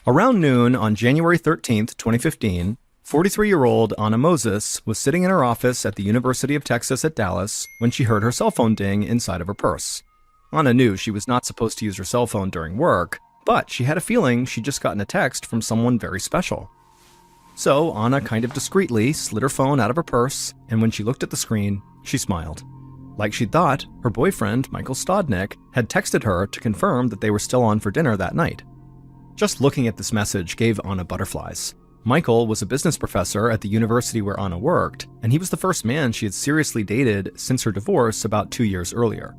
Around noon on January 13th, 2015, 43-year-old Anna Moses was sitting in her office at the University of Texas at Dallas when she heard her cell phone ding inside of her purse. Anna knew she was not supposed to use her cell phone during work, but she had a feeling she'd just gotten a text from someone very special. So Anna kind of discreetly slid her phone out of her purse, and when she looked at the screen, she smiled. Like she'd thought, her boyfriend, Michael Stodnick, had texted her to confirm that they were still on for dinner that night. Just looking at this message gave Anna butterflies. Michael was a business professor at the university where Anna worked, and he was the first man she had seriously dated since her divorce about 2 years earlier.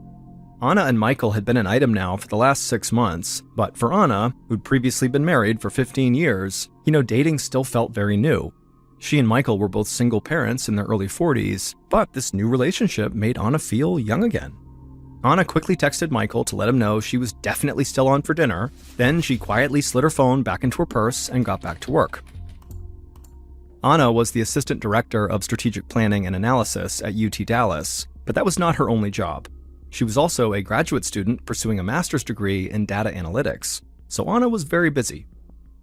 Anna and Michael had been an item now for the last 6 months, but for Anna, who'd previously been married for 15 years, dating still felt very new. She and Michael were both single parents in their early 40s, but this new relationship made Anna feel young again. Anna quickly texted Michael to let him know she was definitely still on for dinner, then she quietly slid her phone back into her purse and got back to work. Anna was the assistant director of strategic planning and analysis at UT Dallas, but that was not her only job. She was also a graduate student pursuing a master's degree in data analytics, so Anna was very busy.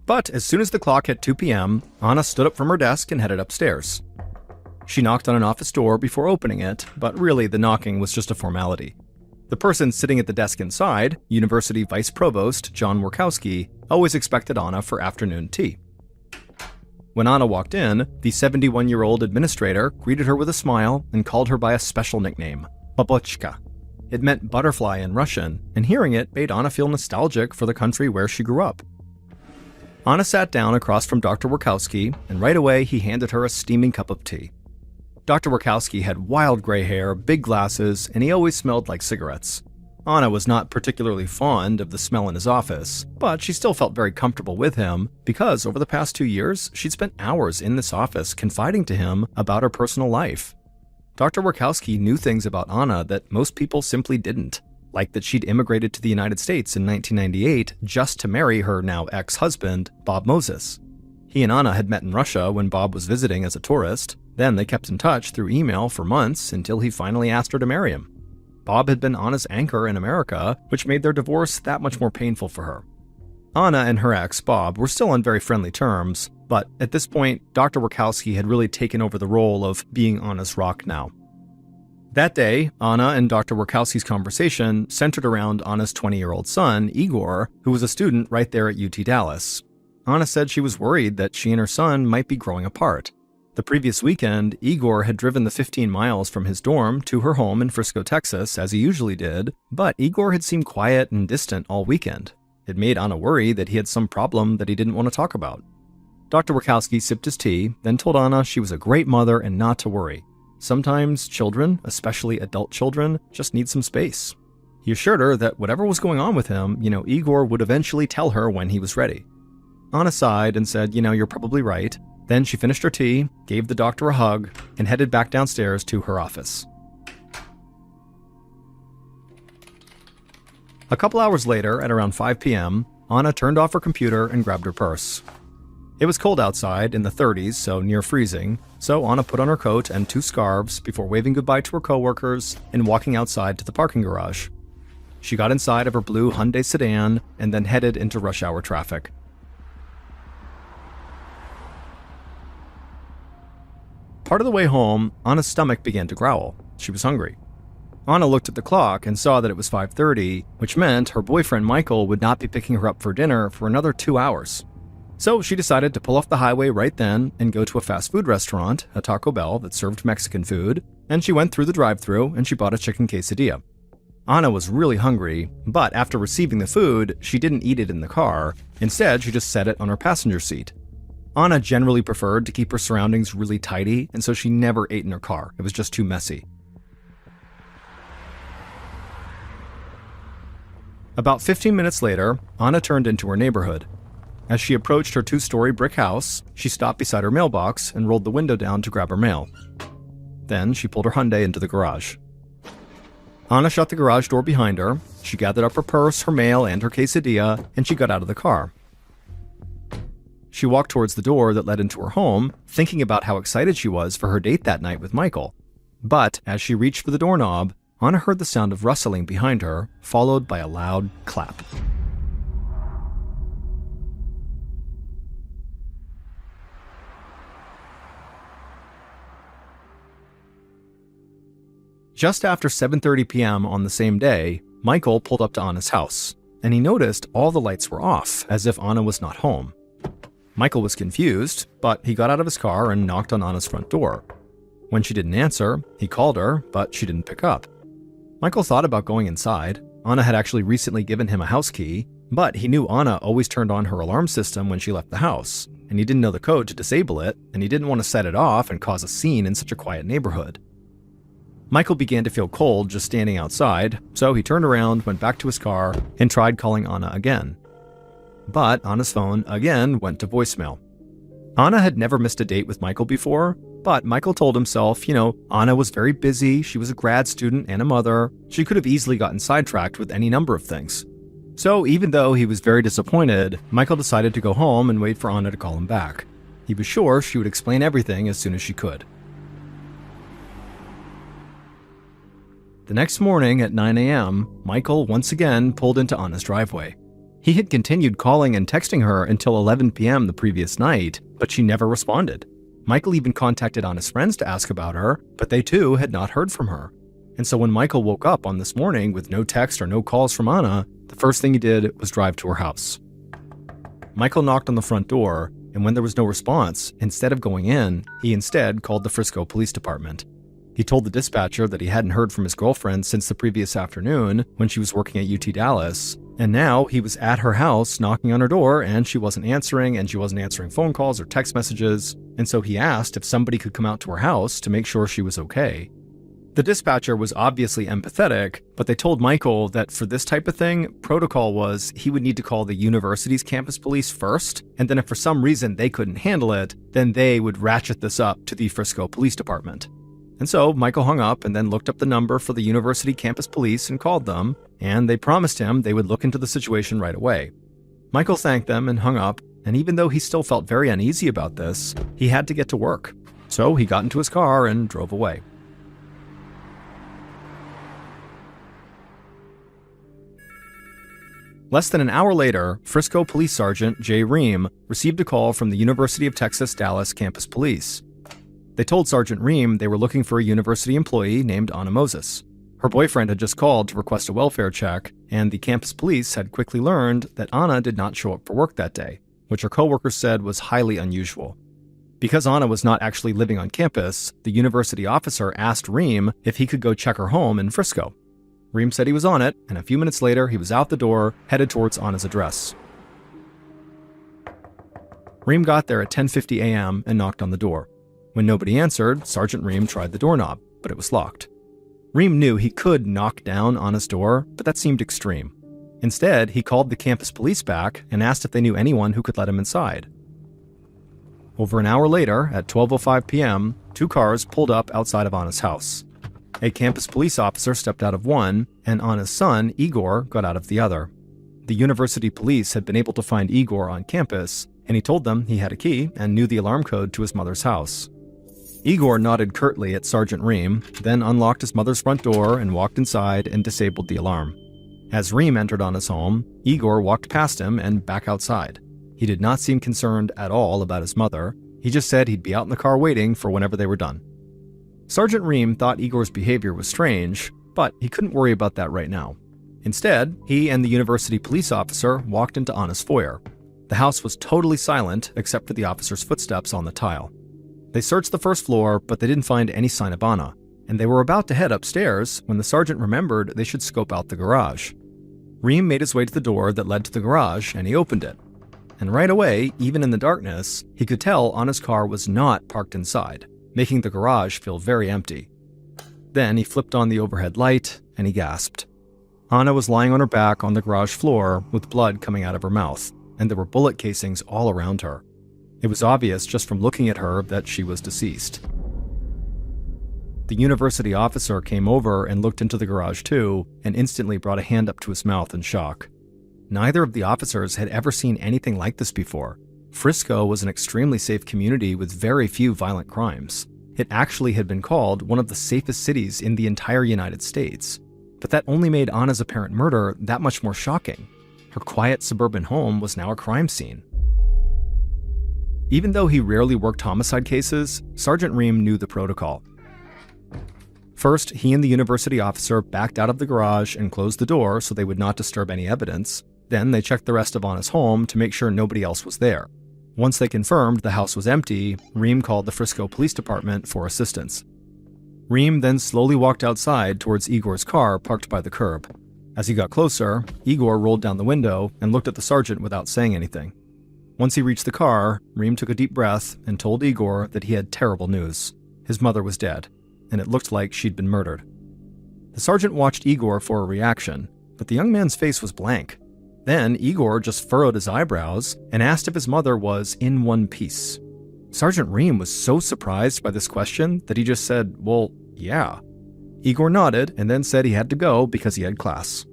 But as soon as the clock hit 2 p.m., Anna stood up from her desk and headed upstairs. She knocked on an office door before opening it, but really the knocking was just a formality. The person sitting at the desk inside, University Vice Provost John Workowski, always expected Anna for afternoon tea. When Anna walked in, the 71-year-old administrator greeted her with a smile and called her by a special nickname, Babochka. It meant butterfly in Russian, and hearing it made Anna feel nostalgic for the country where she grew up. Anna sat down across from Dr. Workowski, and right away he handed her a steaming cup of tea. Dr. Workowski had wild gray hair, big glasses, and he always smelled like cigarettes. Anna was not particularly fond of the smell in his office, but she still felt very comfortable with him because over the past 2 years, she'd spent hours in this office confiding to him about her personal life. Dr. Workowski knew things about Anna that most people simply didn't, like that she'd immigrated to the United States in 1998 just to marry her now ex-husband, Bob Moses. He and Anna had met in Russia when Bob was visiting as a tourist. Then they kept in touch through email for months until he finally asked her to marry him. Bob had been Anna's anchor in America, which made their divorce that much more painful for her. Anna and her ex, Bob, were still on very friendly terms, but at this point, Dr. Workowski had really taken over the role of being Anna's rock now. That day, Anna and Dr. Workowski's conversation centered around Anna's 20-year-old son, Igor, who was a student right there at UT Dallas. Anna said she was worried that she and her son might be growing apart. The previous weekend, Igor had driven the 15 miles from his dorm to her home in Frisco, Texas, as he usually did, but Igor had seemed quiet and distant all weekend. It made Anna worry that he had some problem that he didn't want to talk about. Dr. Workowski sipped his tea, then told Anna she was a great mother and not to worry. Sometimes children, especially adult children, just need some space. He assured her that whatever was going on with him, Igor would eventually tell her when he was ready. Anna sighed and said, you're probably right. Then she finished her tea, gave the doctor a hug, and headed back downstairs to her office. A couple hours later, at around 5 p.m., Anna turned off her computer and grabbed her purse. It was cold outside, in the 30s, so near freezing, so Anna put on her coat and 2 scarves before waving goodbye to her coworkers and walking outside to the parking garage. She got inside of her blue Hyundai sedan and then headed into rush hour traffic. Part of the way home, Anna's stomach began to growl. She was hungry. Anna looked at the clock and saw that it was 5:30, which meant her boyfriend Michael would not be picking her up for dinner for another 2 hours. So she decided to pull off the highway right then and go to a fast food restaurant, a Taco Bell that served Mexican food, and she went through the drive-thru and she bought a chicken quesadilla. Anna was really hungry, but after receiving the food, she didn't eat it in the car. Instead, she just set it on her passenger seat. Anna generally preferred to keep her surroundings really tidy, and so she never ate in her car. It was just too messy. About 15 minutes later, Anna turned into her neighborhood. As she approached her 2-story brick house, she stopped beside her mailbox and rolled the window down to grab her mail. Then she pulled her Hyundai into the garage. Anna shut the garage door behind her, she gathered up her purse, her mail, and her quesadilla, and she got out of the car. She walked towards the door that led into her home, thinking about how excited she was for her date that night with Michael. But as she reached for the doorknob, Anna heard the sound of rustling behind her, followed by a loud clap. Just after 7:30 p.m. on the same day, Michael pulled up to Anna's house, and he noticed all the lights were off, as if Anna was not home. Michael was confused, but he got out of his car and knocked on Anna's front door. When she didn't answer, he called her, but she didn't pick up. Michael thought about going inside. Anna had actually recently given him a house key, but he knew Anna always turned on her alarm system when she left the house, and he didn't know the code to disable it, and he didn't want to set it off and cause a scene in such a quiet neighborhood. Michael began to feel cold just standing outside, so he turned around, went back to his car, and tried calling Anna again. But Anna's phone again went to voicemail. Anna had never missed a date with Michael before, but Michael told himself, Anna was very busy, she was a grad student and a mother, she could have easily gotten sidetracked with any number of things. So even though he was very disappointed, Michael decided to go home and wait for Anna to call him back. He was sure she would explain everything as soon as she could. The next morning at 9 a.m., Michael once again pulled into Anna's driveway. He had continued calling and texting her until 11 p.m. the previous night, but she never responded. Michael even contacted Anna's friends to ask about her, but they too had not heard from her. And so when Michael woke up on this morning with no text or no calls from Anna, the first thing he did was drive to her house. Michael knocked on the front door, and when there was no response, instead of going in, he instead called the Frisco Police Department. He told the dispatcher that he hadn't heard from his girlfriend since the previous afternoon when she was working at UT Dallas, and now he was at her house knocking on her door and she wasn't answering phone calls or text messages, and so he asked if somebody could come out to her house to make sure she was okay. The dispatcher was obviously empathetic, but they told Michael that for this type of thing, protocol was he would need to call the university's campus police first, and then if for some reason they couldn't handle it, then they would ratchet this up to the Frisco Police Department. And so Michael hung up and then looked up the number for the university campus police and called them, and they promised him they would look into the situation right away. Michael thanked them and hung up, and even though he still felt very uneasy about this, he had to get to work. So he got into his car and drove away. Less than an hour later, Frisco Police Sergeant Jay Ream received a call from the University of Texas Dallas campus police. They told Sergeant Ream they were looking for a university employee named Anna Moses. Her boyfriend had just called to request a welfare check, and the campus police had quickly learned that Anna did not show up for work that day, which her coworkers said was highly unusual. Because Anna was not actually living on campus, the university officer asked Ream if he could go check her home in Frisco. Ream said he was on it, and a few minutes later he was out the door, headed towards Anna's address. Ream got there at 10:50 a.m. and knocked on the door. When nobody answered, Sergeant Ream tried the doorknob, but it was locked. Ream knew he could knock down Anna's door, but that seemed extreme. Instead, he called the campus police back and asked if they knew anyone who could let him inside. Over an hour later, at 12:05 p.m., 2 cars pulled up outside of Anna's house. A campus police officer stepped out of one, and Anna's son, Igor, got out of the other. The university police had been able to find Igor on campus, and he told them he had a key and knew the alarm code to his mother's house. Igor nodded curtly at Sergeant Ream, then unlocked his mother's front door and walked inside and disabled the alarm. As Ream entered Anna's home, Igor walked past him and back outside. He did not seem concerned at all about his mother. He just said he'd be out in the car waiting for whenever they were done. Sergeant Ream thought Igor's behavior was strange, but he couldn't worry about that right now. Instead, he and the university police officer walked into Anna's foyer. The house was totally silent except for the officer's footsteps on the tile. They searched the first floor, but they didn't find any sign of Anna, and they were about to head upstairs when the sergeant remembered they should scope out the garage. Ream made his way to the door that led to the garage, and he opened it. And right away, even in the darkness, he could tell Anna's car was not parked inside, making the garage feel very empty. Then he flipped on the overhead light, and he gasped. Anna was lying on her back on the garage floor with blood coming out of her mouth, and there were bullet casings all around her. It was obvious just from looking at her that she was deceased. The university officer came over and looked into the garage too, and instantly brought a hand up to his mouth in shock. Neither of the officers had ever seen anything like this before. Frisco was an extremely safe community with very few violent crimes. It actually had been called one of the safest cities in the entire United States. But that only made Anna's apparent murder that much more shocking. Her quiet suburban home was now a crime scene. Even though he rarely worked homicide cases, Sergeant Ream knew the protocol. First, he and the university officer backed out of the garage and closed the door so they would not disturb any evidence. Then they checked the rest of Anna's home to make sure nobody else was there. Once they confirmed the house was empty, Reem called the Frisco Police Department for assistance. Reem then slowly walked outside towards Igor's car parked by the curb. As he got closer, Igor rolled down the window and looked at the sergeant without saying anything. Once he reached the car, Reem took a deep breath and told Igor that he had terrible news. His mother was dead, and it looked like she'd been murdered. The sergeant watched Igor for a reaction, but the young man's face was blank. Then Igor just furrowed his eyebrows and asked if his mother was in one piece. Sergeant Reem was so surprised by this question that he just said, "Well, yeah." Igor nodded and then said he had to go because he had class.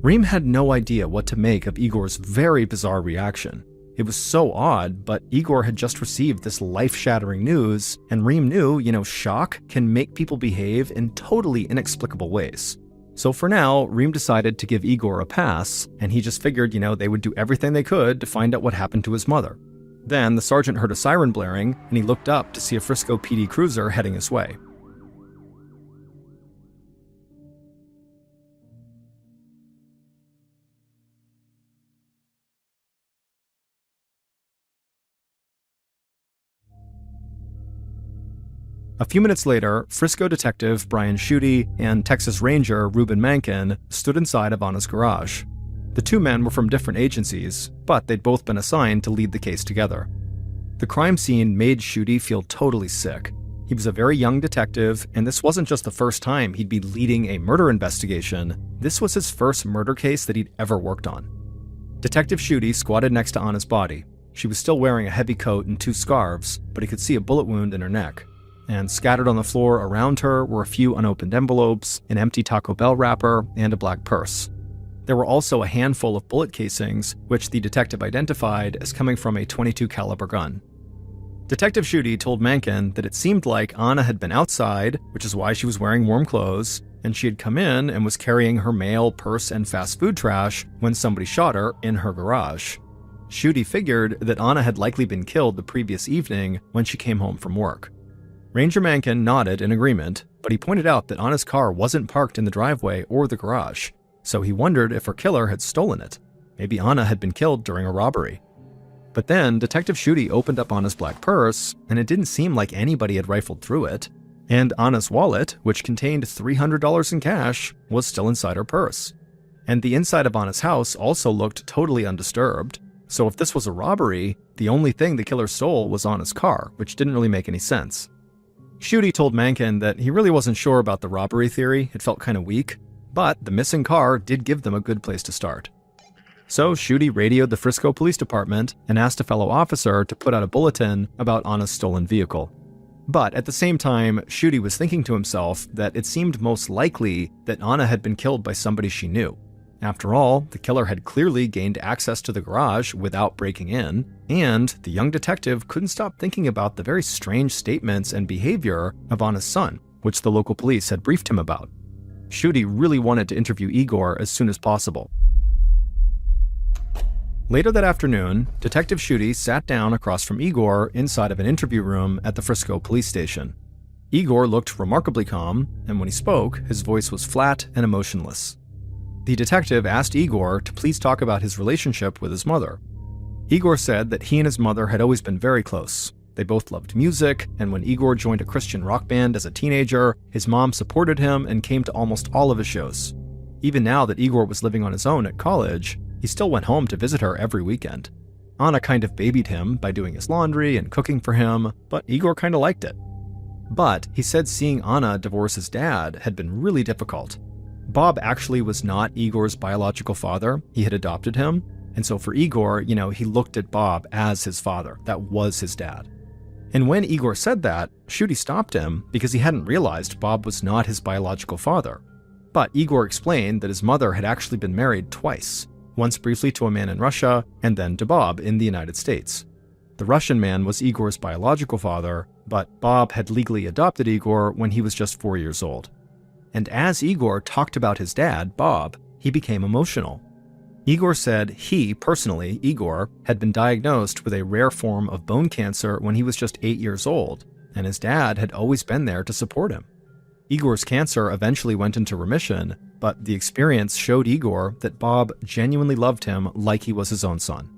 Reem had no idea what to make of Igor's very bizarre reaction. It was so odd, but Igor had just received this life-shattering news, and Reem knew, shock can make people behave in totally inexplicable ways. So for now, Reem decided to give Igor a pass, and he just figured, they would do everything they could to find out what happened to his mother. Then the sergeant heard a siren blaring, and he looked up to see a Frisco PD cruiser heading his way. A few minutes later, Frisco detective Brian Schutte and Texas Ranger Ruben Mankin stood inside of Anna's garage. The two men were from different agencies, but they'd both been assigned to lead the case together. The crime scene made Schutte feel totally sick. He was a very young detective, and this wasn't just the first time he'd be leading a murder investigation. This was his first murder case that he'd ever worked on. Detective Schutte squatted next to Anna's body. She was still wearing a heavy coat and two scarves, but he could see a bullet wound in her neck. And scattered on the floor around her were a few unopened envelopes, an empty Taco Bell wrapper, and a black purse. There were also a handful of bullet casings, which the detective identified as coming from a .22 caliber gun. Detective Schutte told Mankin that it seemed like Anna had been outside, which is why she was wearing warm clothes, and she had come in and was carrying her mail, purse, and fast food trash when somebody shot her in her garage. Schutte figured that Anna had likely been killed the previous evening when she came home from work. Ranger Mankin nodded in agreement, but he pointed out that Anna's car wasn't parked in the driveway or the garage, so he wondered if her killer had stolen it. Maybe Anna had been killed during a robbery. But then Detective Schutte opened up Anna's black purse, and it didn't seem like anybody had rifled through it. And Anna's wallet, which contained $300 in cash, was still inside her purse. And the inside of Anna's house also looked totally undisturbed. So if this was a robbery, the only thing the killer stole was Anna's car, which didn't really make any sense. Schutte told Mankin that he really wasn't sure about the robbery theory, it felt kind of weak, but the missing car did give them a good place to start. So Schutte radioed the Frisco Police Department and asked a fellow officer to put out a bulletin about Anna's stolen vehicle. But at the same time, Schutte was thinking to himself that it seemed most likely that Anna had been killed by somebody she knew. After all, the killer had clearly gained access to the garage without breaking in, and the young detective couldn't stop thinking about the very strange statements and behavior of Anna's son, which the local police had briefed him about. Schutte really wanted to interview Igor as soon as possible. Later that afternoon, Detective Schutte sat down across from Igor inside of an interview room at the Frisco police station. Igor looked remarkably calm, and when he spoke, his voice was flat and emotionless. The detective asked Igor to please talk about his relationship with his mother. Igor said that he and his mother had always been very close. They both loved music, and when Igor joined a Christian rock band as a teenager, his mom supported him and came to almost all of his shows. Even now that Igor was living on his own at college, he still went home to visit her every weekend. Anna kind of babied him by doing his laundry and cooking for him, but Igor kind of liked it. But he said seeing Anna divorce his dad had been really difficult. Bob actually was not Igor's biological father. He had adopted him. And so for Igor, he looked at Bob as his father. That was his dad. And when Igor said that, Schutte stopped him because he hadn't realized Bob was not his biological father. But Igor explained that his mother had actually been married twice, once briefly to a man in Russia and then to Bob in the United States. The Russian man was Igor's biological father, but Bob had legally adopted Igor when he was just 4 years old. And as Igor talked about his dad, Bob, he became emotional. Igor said he, personally, Igor, had been diagnosed with a rare form of bone cancer when he was just 8 years old, and his dad had always been there to support him. Igor's cancer eventually went into remission, but the experience showed Igor that Bob genuinely loved him like he was his own son.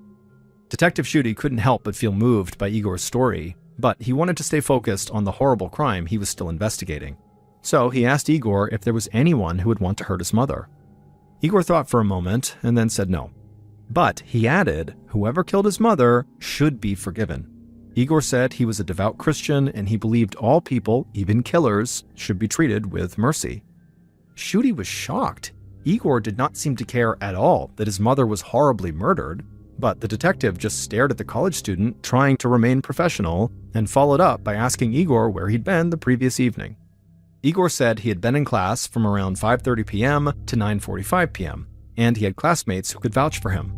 Detective Schutte couldn't help but feel moved by Igor's story, but he wanted to stay focused on the horrible crime he was still investigating. So he asked Igor if there was anyone who would want to hurt his mother. Igor thought for a moment and then said no. But he added, whoever killed his mother should be forgiven. Igor said he was a devout Christian and he believed all people, even killers, should be treated with mercy. Schutte was shocked. Igor did not seem to care at all that his mother was horribly murdered, but the detective just stared at the college student trying to remain professional and followed up by asking Igor where he'd been the previous evening. Igor said he had been in class from around 5:30 p.m. to 9:45 p.m., and he had classmates who could vouch for him.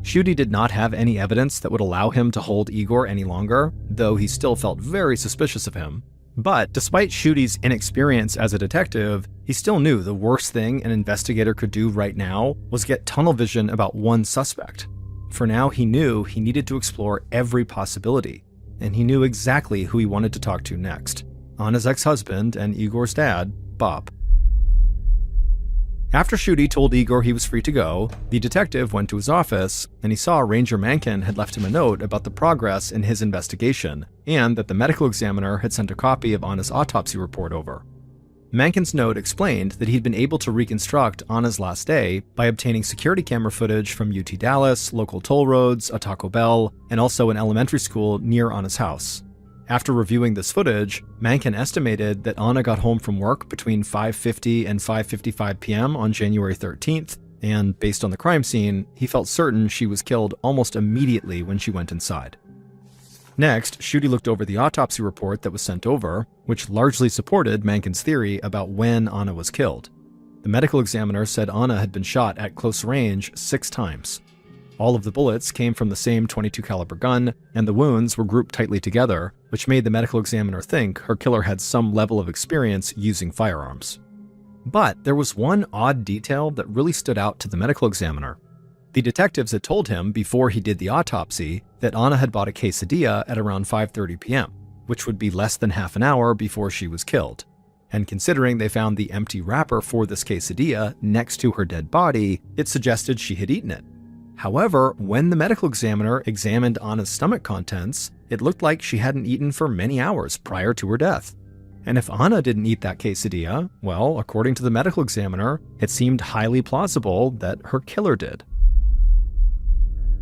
Schutte did not have any evidence that would allow him to hold Igor any longer, though he still felt very suspicious of him. But despite Schutte's inexperience as a detective, he still knew the worst thing an investigator could do right now was get tunnel vision about one suspect. For now, he knew he needed to explore every possibility, and he knew exactly who he wanted to talk to next: Anna's ex-husband and Igor's dad, Bob. After Schutte told Igor he was free to go, the detective went to his office and he saw Ranger Mankin had left him a note about the progress in his investigation and that the medical examiner had sent a copy of Anna's autopsy report over. Mankin's note explained that he'd been able to reconstruct Anna's last day by obtaining security camera footage from UT Dallas, local toll roads, a Taco Bell, and also an elementary school near Anna's house. After reviewing this footage, Mankin estimated that Anna got home from work between 5:50 and 5:55 p.m. on January 13th, and based on the crime scene, he felt certain she was killed almost immediately when she went inside. Next, Schutte looked over the autopsy report that was sent over, which largely supported Mankin's theory about when Anna was killed. The medical examiner said Anna had been shot at close range 6 times. All of the bullets came from the same .22 caliber gun, and the wounds were grouped tightly together, which made the medical examiner think her killer had some level of experience using firearms. But there was one odd detail that really stood out to the medical examiner. The detectives had told him before he did the autopsy that Anna had bought a quesadilla at around 5:30 p.m., which would be less than half an hour before she was killed. And considering they found the empty wrapper for this quesadilla next to her dead body, it suggested she had eaten it. However, when the medical examiner examined Anna's stomach contents, it looked like she hadn't eaten for many hours prior to her death. And if Anna didn't eat that quesadilla, well, according to the medical examiner, it seemed highly plausible that her killer did.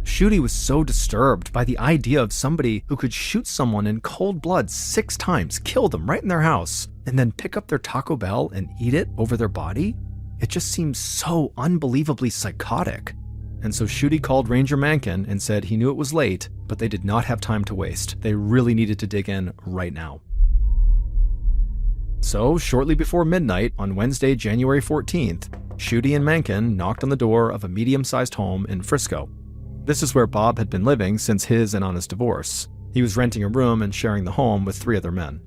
Schutte was so disturbed by the idea of somebody who could shoot someone in cold blood 6 times, kill them right in their house, and then pick up their Taco Bell and eat it over their body. It just seems so unbelievably psychotic. And so Schutte called Ranger Mankin and said he knew it was late, but they did not have time to waste. They really needed to dig in right now. So, shortly before midnight on Wednesday, January 14th, Schutte and Mankin knocked on the door of a medium-sized home in Frisco. This is where Bob had been living since his and Anna's divorce. He was renting a room and sharing the home with 3 other men.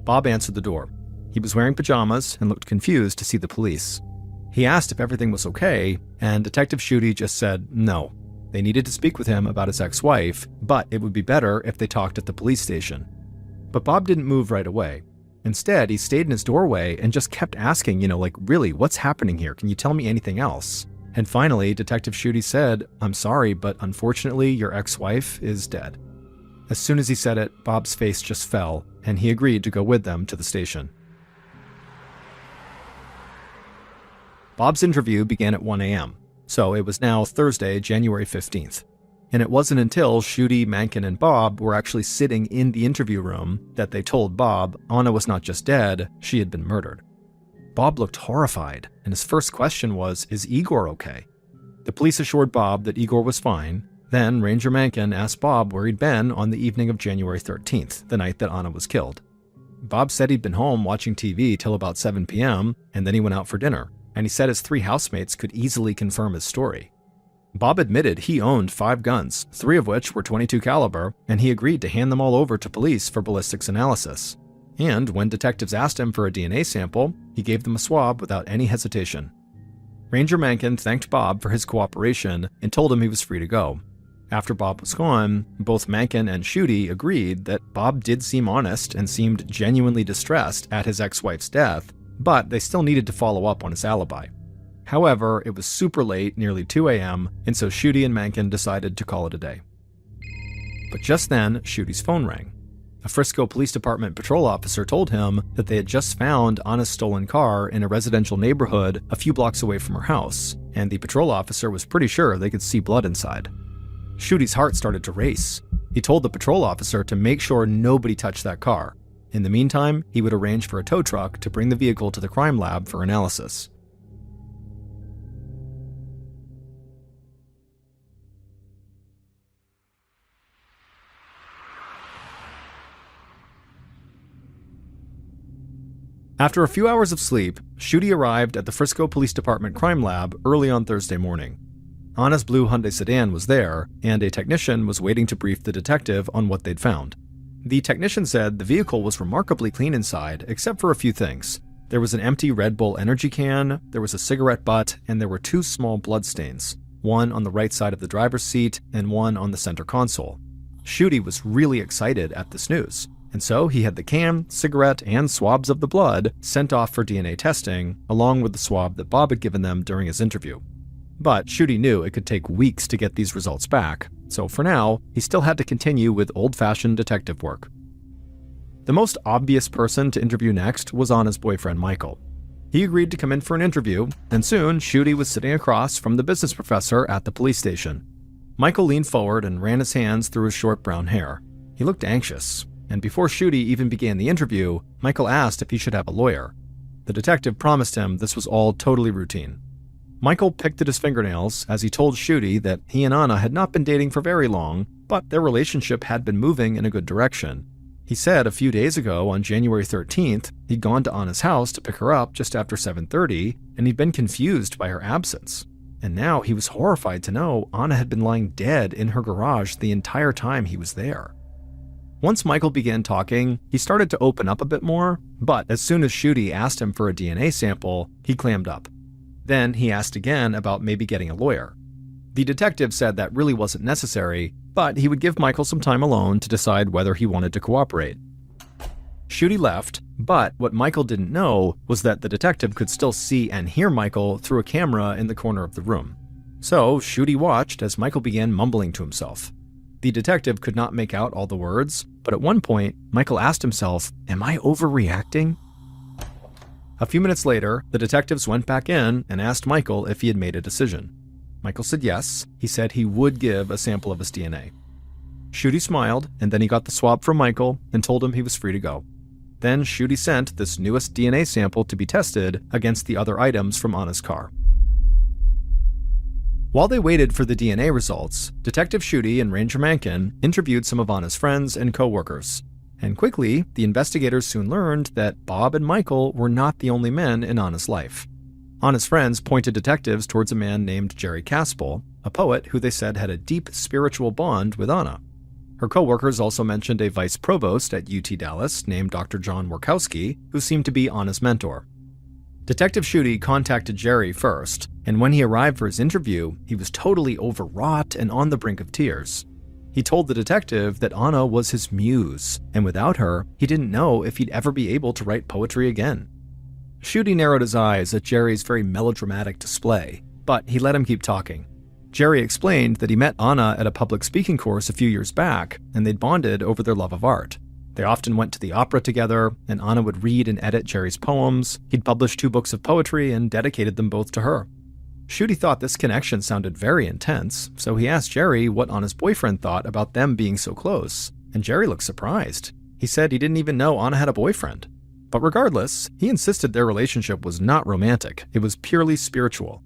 Bob answered the door. He was wearing pajamas and looked confused to see the police. He asked if everything was okay, and Detective Schutte just said no. They needed to speak with him about his ex-wife, but it would be better if they talked at the police station. But Bob didn't move right away. Instead, he stayed in his doorway and just kept asking, really, what's happening here? Can you tell me anything else? And finally, Detective Schutte said, "I'm sorry, but unfortunately, your ex-wife is dead." As soon as he said it, Bob's face just fell, and he agreed to go with them to the station. Bob's interview began at 1 a.m., so it was now Thursday, January 15th. And it wasn't until Schutte, Mankin, and Bob were actually sitting in the interview room that they told Bob Anna was not just dead, she had been murdered. Bob looked horrified, and his first question was, "Is Igor okay?" The police assured Bob that Igor was fine. Then Ranger Mankin asked Bob where he'd been on the evening of January 13th, the night that Anna was killed. Bob said he'd been home watching TV till about 7 p.m., and then he went out for dinner. And he said his 3 housemates could easily confirm his story. Bob admitted he owned 5 guns, 3 of which were .22 caliber, and he agreed to hand them all over to police for ballistics analysis. And when detectives asked him for a DNA sample, he gave them a swab without any hesitation. Ranger Mankin thanked Bob for his cooperation and told him he was free to go. After Bob was gone, both Mencken and Schutte agreed that Bob did seem honest and seemed genuinely distressed at his ex-wife's death, but they still needed to follow up on his alibi. However, it was super late, nearly 2 a.m., and so Schutte and Mencken decided to call it a day. But just then, Schutte's phone rang. A Frisco Police Department patrol officer told him that they had just found Anna's stolen car in a residential neighborhood a few blocks away from her house, and the patrol officer was pretty sure they could see blood inside. Schutte's heart started to race. He told the patrol officer to make sure nobody touched that car. In the meantime, he would arrange for a tow truck to bring the vehicle to the crime lab for analysis. After a few hours of sleep, Schutte arrived at the Frisco Police Department crime lab early on Thursday morning. Anna's blue Hyundai sedan was there, and a technician was waiting to brief the detective on what they'd found. The technician said the vehicle was remarkably clean inside, except for a few things. There was an empty Red Bull energy can, there was a cigarette butt, and there were 2 small bloodstains, one on the right side of the driver's seat and one on the center console. Schutte was really excited at this news, and so he had the can, cigarette, and swabs of the blood sent off for DNA testing, along with the swab that Bob had given them during his interview. But Schutte knew it could take weeks to get these results back, so for now, he still had to continue with old-fashioned detective work. The most obvious person to interview next was Anna's boyfriend, Michael. He agreed to come in for an interview, and soon Schutte was sitting across from the business professor at the police station. Michael leaned forward and ran his hands through his short brown hair. He looked anxious, and before Schutte even began the interview, Michael asked if he should have a lawyer. The detective promised him this was all totally routine. Michael picked at his fingernails as he told Schutte that he and Anna had not been dating for very long, but their relationship had been moving in a good direction. He said a few days ago, on January 13th, he'd gone to Anna's house to pick her up just after 7:30, and he'd been confused by her absence. And now he was horrified to know Anna had been lying dead in her garage the entire time he was there. Once Michael began talking, he started to open up a bit more, but as soon as Schutte asked him for a DNA sample, he clammed up. Then he asked again about maybe getting a lawyer. The detective said that really wasn't necessary, but he would give Michael some time alone to decide whether he wanted to cooperate. Schutte left, but what Michael didn't know was that the detective could still see and hear Michael through a camera in the corner of the room. So Schutte watched as Michael began mumbling to himself. The detective could not make out all the words, but at one point, Michael asked himself, "Am I overreacting?" A few minutes later, the detectives went back in and asked Michael if he had made a decision. Michael said yes. He said he would give a sample of his DNA. Schutte smiled, and then he got the swab from Michael and told him he was free to go. Then Schutte sent this newest DNA sample to be tested against the other items from Anna's car. While they waited for the DNA results, Detective Schutte and Ranger Mencken interviewed some of Anna's friends and co-workers. And quickly, the investigators soon learned that Bob and Michael were not the only men in Anna's life. Anna's friends pointed detectives towards a man named Jerry Caspel, a poet who they said had a deep spiritual bond with Anna. Her co-workers also mentioned a vice provost at UT Dallas named Dr. John Workowski, who seemed to be Anna's mentor. Detective Schutte contacted Jerry first, and when he arrived for his interview, he was totally overwrought and on the brink of tears. He told the detective that Anna was his muse, and without her, he didn't know if he'd ever be able to write poetry again. Schutte narrowed his eyes at Jerry's very melodramatic display, but he let him keep talking. Jerry explained that he met Anna at a public speaking course a few years back, and they'd bonded over their love of art. They often went to the opera together, and Anna would read and edit Jerry's poems. He'd published 2 books of poetry and dedicated them both to her. Schutte thought this connection sounded very intense, so he asked Jerry what Anna's boyfriend thought about them being so close, and Jerry looked surprised. He said he didn't even know Anna had a boyfriend. But regardless, he insisted their relationship was not romantic, it was purely spiritual.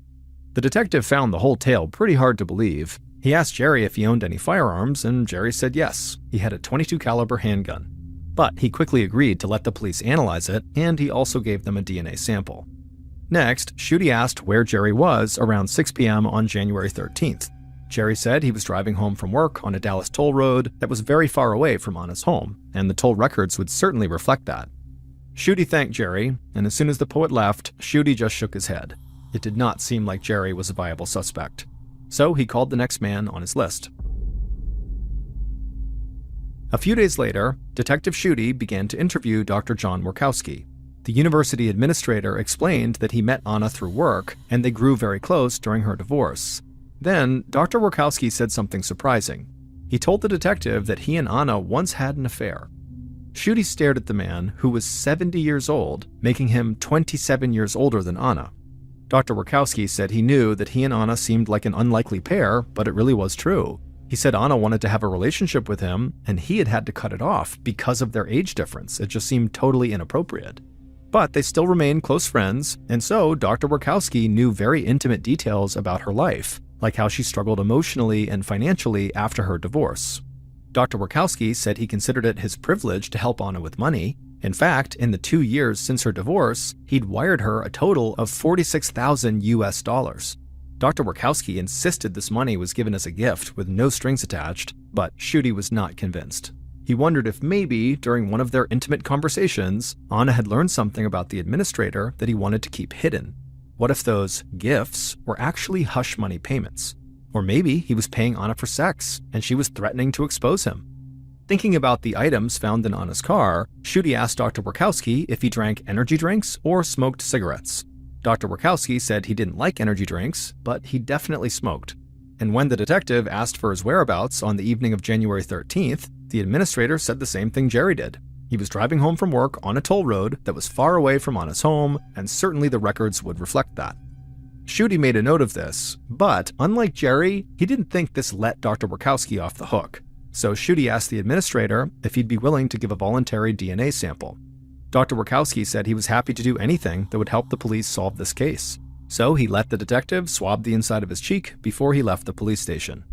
The detective found the whole tale pretty hard to believe. He asked Jerry if he owned any firearms, and Jerry said yes, he had a .22 caliber handgun. But he quickly agreed to let the police analyze it, and he also gave them a DNA sample. Next, Schutte asked where Jerry was around 6 p.m. on January 13th. Jerry said he was driving home from work on a Dallas toll road that was very far away from Anna's home, and the toll records would certainly reflect that. Schutte thanked Jerry, and as soon as the poet left, Schutte just shook his head. It did not seem like Jerry was a viable suspect. So he called the next man on his list. A few days later, Detective Schutte began to interview Dr. John Warkowski. The university administrator explained that he met Anna through work, and they grew very close during her divorce. Then, Dr. Warkowski said something surprising. He told the detective that he and Anna once had an affair. Schutte stared at the man, who was 70 years old, making him 27 years older than Anna. Dr. Warkowski said he knew that he and Anna seemed like an unlikely pair, but it really was true. He said Anna wanted to have a relationship with him, and he had to cut it off because of their age difference. It just seemed totally inappropriate. But they still remained close friends, and so Dr. Warkowski knew very intimate details about her life, like how she struggled emotionally and financially after her divorce. Dr. Warkowski said he considered it his privilege to help Anna with money. In fact, in the 2 years since her divorce, he'd wired her a total of $46,000 US. Dr. Warkowski insisted this money was given as a gift with no strings attached, but Schutte was not convinced. He wondered if maybe, during one of their intimate conversations, Anna had learned something about the administrator that he wanted to keep hidden. What if those gifts were actually hush money payments? Or maybe he was paying Anna for sex, and she was threatening to expose him. Thinking about the items found in Anna's car, Schutte asked Dr. Warkowski if he drank energy drinks or smoked cigarettes. Dr. Warkowski said he didn't like energy drinks, but he definitely smoked. And when the detective asked for his whereabouts on the evening of January 13th, the administrator said the same thing Jerry did. He was driving home from work on a toll road that was far away from Anna's home, and certainly the records would reflect that. Schutte made a note of this, but unlike Jerry, he didn't think this let Dr. Warkowski off the hook. So Schutte asked the administrator if he'd be willing to give a voluntary DNA sample. Dr. Warkowski said he was happy to do anything that would help the police solve this case. So he let the detective swab the inside of his cheek before he left the police station.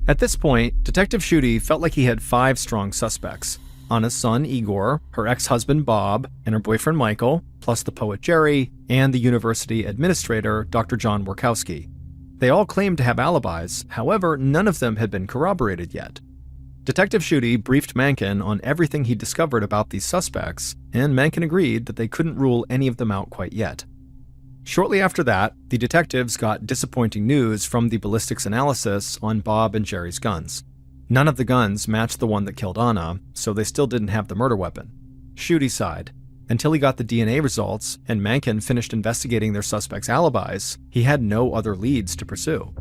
At this point, Detective Schutte felt like he had 5 strong suspects: Anna's son, Igor, her ex-husband, Bob, and her boyfriend, Michael, plus the poet, Jerry, and the university administrator, Dr. John Warkowski. They all claimed to have alibis, however, none of them had been corroborated yet. Detective Schutte briefed Mencken on everything he discovered about these suspects, and Mencken agreed that they couldn't rule any of them out quite yet. Shortly after that, the detectives got disappointing news from the ballistics analysis on Bob and Jerry's guns. None of the guns matched the one that killed Anna, so they still didn't have the murder weapon. Schutte sighed. Until he got the DNA results and Mencken finished investigating their suspects' alibis, he had no other leads to pursue.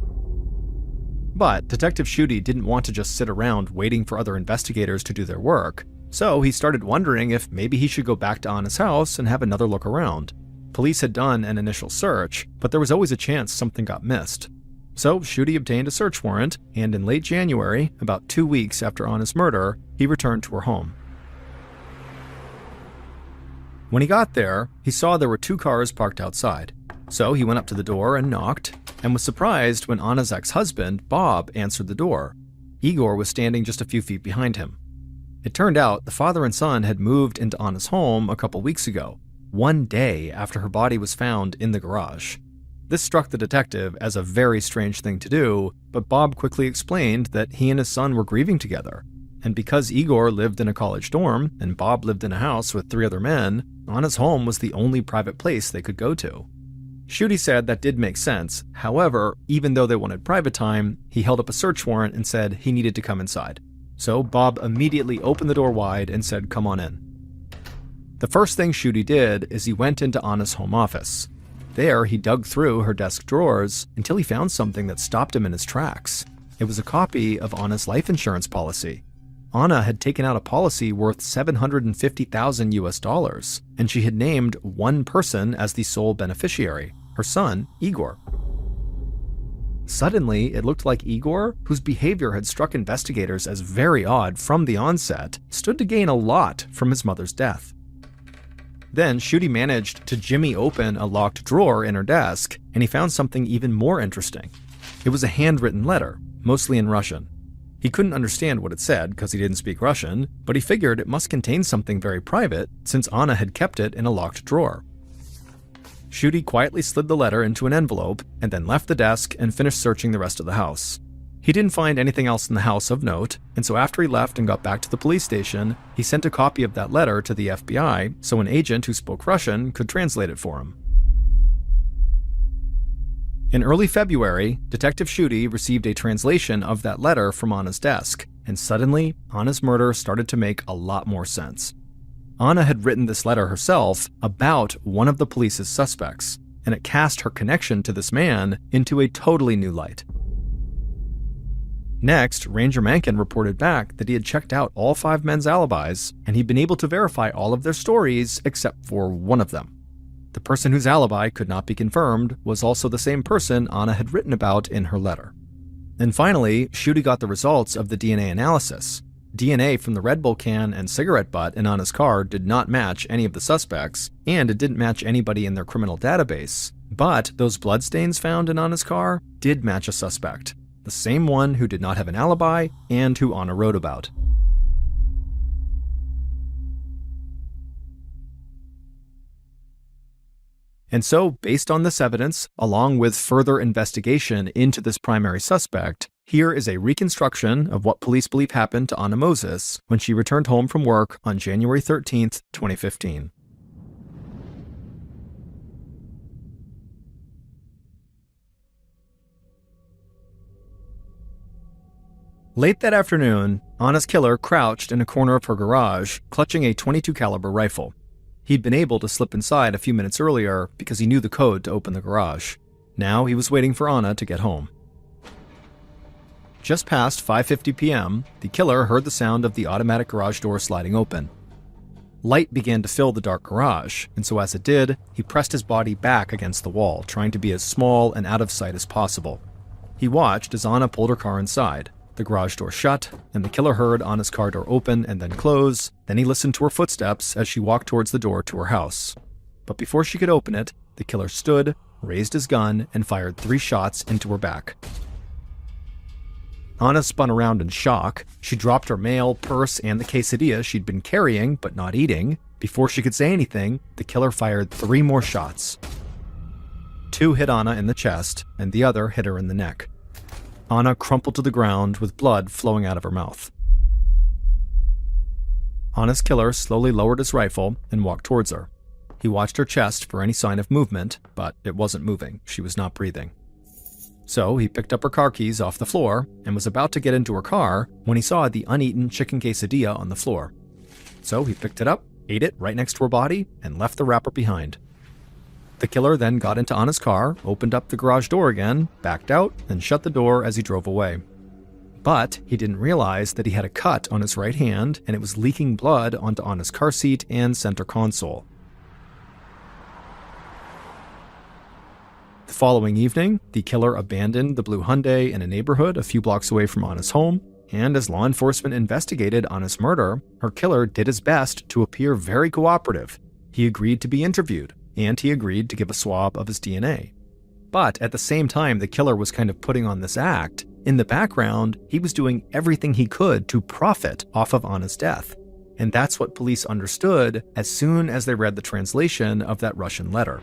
But Detective Schutte didn't want to just sit around waiting for other investigators to do their work, so he started wondering if maybe he should go back to Anna's house and have another look around. Police had done an initial search, but there was always a chance something got missed. So Schutte obtained a search warrant, and in late January, about 2 weeks after Anna's murder, he returned to her home. When he got there, he saw there were 2 cars parked outside. So he went up to the door and knocked, and was surprised when Anna's ex-husband, Bob, answered the door. Igor was standing just a few feet behind him. It turned out the father and son had moved into Anna's home a couple weeks ago, 1 day after her body was found in the garage. This struck the detective as a very strange thing to do, but Bob quickly explained that he and his son were grieving together. And because Igor lived in a college dorm and Bob lived in a house with 3 other men, Anna's home was the only private place they could go to. Schutte said that did make sense. However, even though they wanted private time, he held up a search warrant and said he needed to come inside. So Bob immediately opened the door wide and said, "Come on in." The first thing Schutte did is he went into Anna's home office. There, he dug through her desk drawers until he found something that stopped him in his tracks. It was a copy of Anna's life insurance policy. Anna had taken out a policy worth $750,000 US, and she had named one person as the sole beneficiary, her son, Igor. Suddenly, it looked like Igor, whose behavior had struck investigators as very odd from the onset, stood to gain a lot from his mother's death. Then Schutte managed to jimmy open a locked drawer in her desk, and he found something even more interesting. It was a handwritten letter, mostly in Russian. He couldn't understand what it said because he didn't speak Russian, but he figured it must contain something very private since Anna had kept it in a locked drawer. Schutte quietly slid the letter into an envelope and then left the desk and finished searching the rest of the house. He didn't find anything else in the house of note, and so after he left and got back to the police station, he sent a copy of that letter to the FBI so an agent who spoke Russian could translate it for him. In early February, Detective Schutte received a translation of that letter from Anna's desk, and suddenly, Anna's murder started to make a lot more sense. Anna had written this letter herself about one of the police's suspects, and it cast her connection to this man into a totally new light. Next, Ranger Mankin reported back that he had checked out all 5 men's alibis, and he'd been able to verify all of their stories except for one of them. The person whose alibi could not be confirmed was also the same person Anna had written about in her letter. And finally, Schutte got the results of the DNA analysis. DNA from the Red Bull can and cigarette butt in Anna's car did not match any of the suspects, and it didn't match anybody in their criminal database. But those bloodstains found in Anna's car did match a suspect, the same one who did not have an alibi and who Anna wrote about. And so, based on this evidence, along with further investigation into this primary suspect, here is a reconstruction of what police believe happened to Anna Moses when she returned home from work on January 13th, 2015. Late that afternoon, Anna's killer crouched in a corner of her garage, clutching a .22 caliber rifle. He'd been able to slip inside a few minutes earlier because he knew the code to open the garage. Now he was waiting for Anna to get home. Just past 5:50 p.m., the killer heard the sound of the automatic garage door sliding open. Light began to fill the dark garage, and so as it did, he pressed his body back against the wall, trying to be as small and out of sight as possible. He watched as Anna pulled her car inside. The garage door shut, and the killer heard Anna's car door open and then close. Then he listened to her footsteps as she walked towards the door to her house. But before she could open it, the killer stood, raised his gun, and fired 3 shots into her back. Anna spun around in shock. She dropped her mail, purse, and the quesadilla she'd been carrying but not eating. Before she could say anything, the killer fired 3 more shots. 2 hit Anna in the chest, and the other hit her in the neck. Anna crumpled to the ground with blood flowing out of her mouth. Anna's killer slowly lowered his rifle and walked towards her. He watched her chest for any sign of movement, but it wasn't moving. She was not breathing. So he picked up her car keys off the floor and was about to get into her car when he saw the uneaten chicken quesadilla on the floor. So he picked it up, ate it right next to her body, and left the wrapper behind. The killer then got into Anna's car, opened up the garage door again, backed out, and shut the door as he drove away. But he didn't realize that he had a cut on his right hand, and it was leaking blood onto Anna's car seat and center console. The following evening, the killer abandoned the blue Hyundai in a neighborhood a few blocks away from Anna's home, and as law enforcement investigated Anna's murder, her killer did his best to appear very cooperative. He agreed to be interviewed, and he agreed to give a swab of his DNA. But at the same time the killer was kind of putting on this act, in the background, he was doing everything he could to profit off of Anna's death. And that's what police understood as soon as they read the translation of that Russian letter.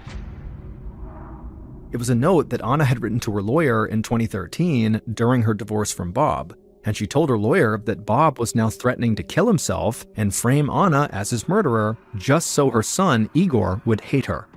It was a note that Anna had written to her lawyer in 2013 during her divorce from Bob, and she told her lawyer that Bob was now threatening to kill himself and frame Anna as his murderer just so her son, Igor, would hate her.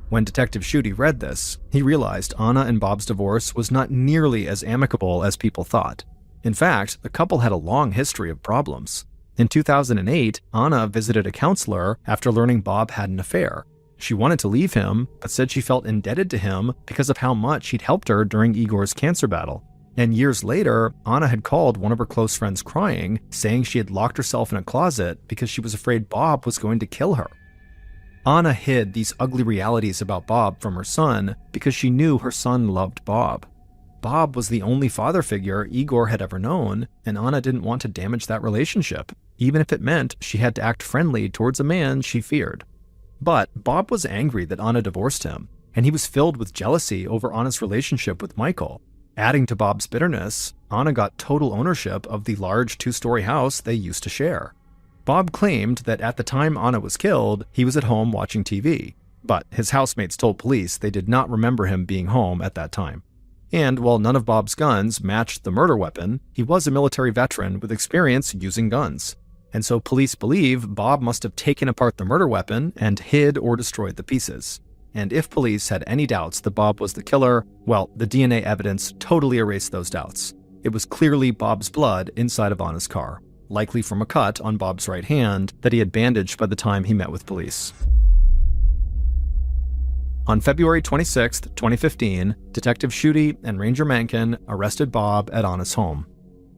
When Detective Schutte read this, he realized Anna and Bob's divorce was not nearly as amicable as people thought. In fact, the couple had a long history of problems. In 2008, Anna visited a counselor after learning Bob had an affair. She wanted to leave him, but said she felt indebted to him because of how much he'd helped her during Igor's cancer battle. And years later, Anna had called one of her close friends crying, saying she had locked herself in a closet because she was afraid Bob was going to kill her. Anna hid these ugly realities about Bob from her son because she knew her son loved Bob. Bob was the only father figure Igor had ever known, and Anna didn't want to damage that relationship, even if it meant she had to act friendly towards a man she feared. But Bob was angry that Anna divorced him, and he was filled with jealousy over Anna's relationship with Michael. Adding to Bob's bitterness, Anna got total ownership of the large 2-story house they used to share. Bob claimed that at the time Anna was killed, he was at home watching TV, but his housemates told police they did not remember him being home at that time. And while none of Bob's guns matched the murder weapon, he was a military veteran with experience using guns. And so police believe Bob must have taken apart the murder weapon and hid or destroyed the pieces. And if police had any doubts that Bob was the killer, well, the DNA evidence totally erased those doubts. It was clearly Bob's blood inside of Anna's car, likely from a cut on Bob's right hand that he had bandaged by the time he met with police. On February 26, 2015, Detective Schutte and Ranger Mankin arrested Bob at Anna's home.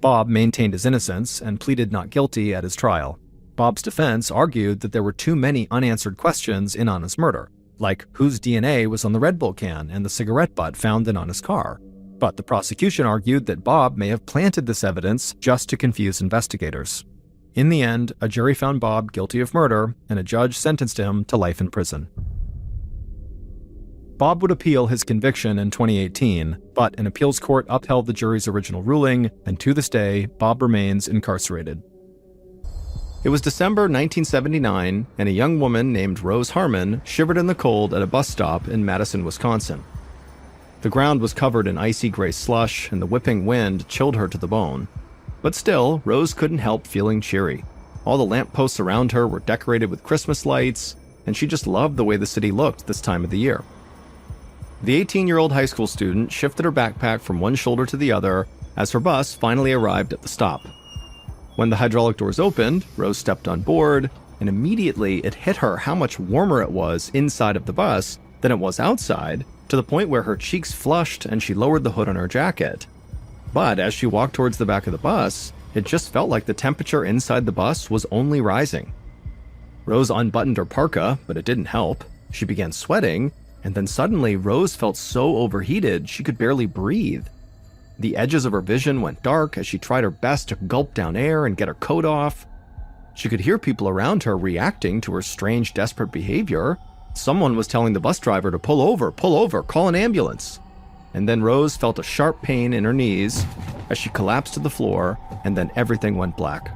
Bob maintained his innocence and pleaded not guilty at his trial. Bob's defense argued that there were too many unanswered questions in Anna's murder, like whose DNA was on the Red Bull can and the cigarette butt found in Anna's car. But the prosecution argued that Bob may have planted this evidence just to confuse investigators. In the end, a jury found Bob guilty of murder, and a judge sentenced him to life in prison. Bob would appeal his conviction in 2018, but an appeals court upheld the jury's original ruling, and to this day, Bob remains incarcerated. It was December 1979, and a young woman named Rose Harmon shivered in the cold at a bus stop in Madison, Wisconsin. The ground was covered in icy gray slush, and the whipping wind chilled her to the bone. But still, Rose couldn't help feeling cheery. All the lampposts around her were decorated with Christmas lights, and she just loved the way the city looked this time of the year. The 18-year-old high school student shifted her backpack from one shoulder to the other as her bus finally arrived at the stop. When the hydraulic doors opened, Rose stepped on board, and immediately it hit her how much warmer it was inside of the bus than it was outside, to the point where her cheeks flushed and she lowered the hood on her jacket. But as she walked towards the back of the bus, it just felt like the temperature inside the bus was only rising. Rose unbuttoned her parka, but it didn't help. She began sweating, and then suddenly Rose felt so overheated she could barely breathe. The edges of her vision went dark as she tried her best to gulp down air and get her coat off. She could hear people around her reacting to her strange, desperate behavior. Someone was telling the bus driver to pull over, call an ambulance. And then Rose felt a sharp pain in her knees as she collapsed to the floor, and then everything went black.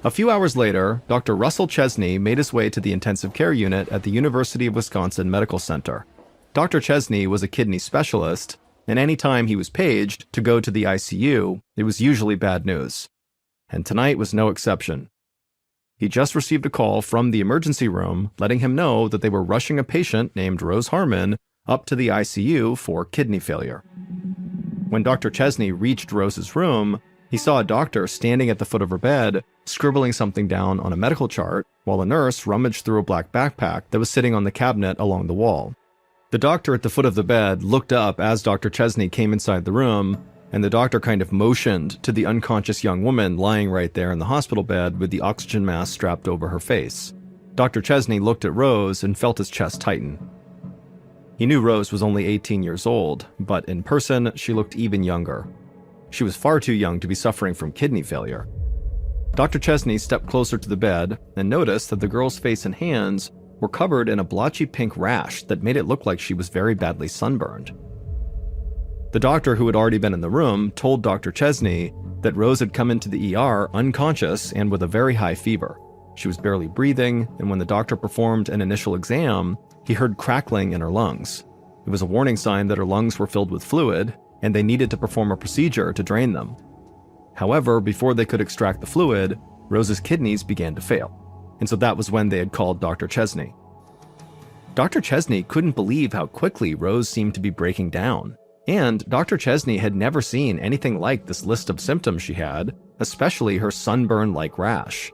A few hours later, Dr. Russell Chesney made his way to the intensive care unit at the University of Wisconsin Medical Center. Dr. Chesney was a kidney specialist, and any time he was paged to go to the ICU, it was usually bad news. And tonight was no exception. He just received a call from the emergency room letting him know that they were rushing a patient named Rose Harmon up to the ICU for kidney failure. When Dr. Chesney reached Rose's room, he saw a doctor standing at the foot of her bed, scribbling something down on a medical chart, while a nurse rummaged through a black backpack that was sitting on the cabinet along the wall. The doctor at the foot of the bed looked up as Dr. Chesney came inside the room, and the doctor kind of motioned to the unconscious young woman lying right there in the hospital bed with the oxygen mask strapped over her face. Dr. Chesney looked at Rose and felt his chest tighten. He knew Rose was only 18 years old, but in person, she looked even younger. She was far too young to be suffering from kidney failure. Dr. Chesney stepped closer to the bed and noticed that the girl's face and hands were covered in a blotchy pink rash that made it look like she was very badly sunburned. The doctor who had already been in the room told Dr. Chesney that Rose had come into the ER unconscious and with a very high fever. She was barely breathing, and when the doctor performed an initial exam, he heard crackling in her lungs. It was a warning sign that her lungs were filled with fluid, and they needed to perform a procedure to drain them. However, before they could extract the fluid, Rose's kidneys began to fail, and so that was when they had called Dr. Chesney. Dr. Chesney couldn't believe how quickly Rose seemed to be breaking down, and Dr. Chesney had never seen anything like this list of symptoms she had, especially her sunburn-like rash.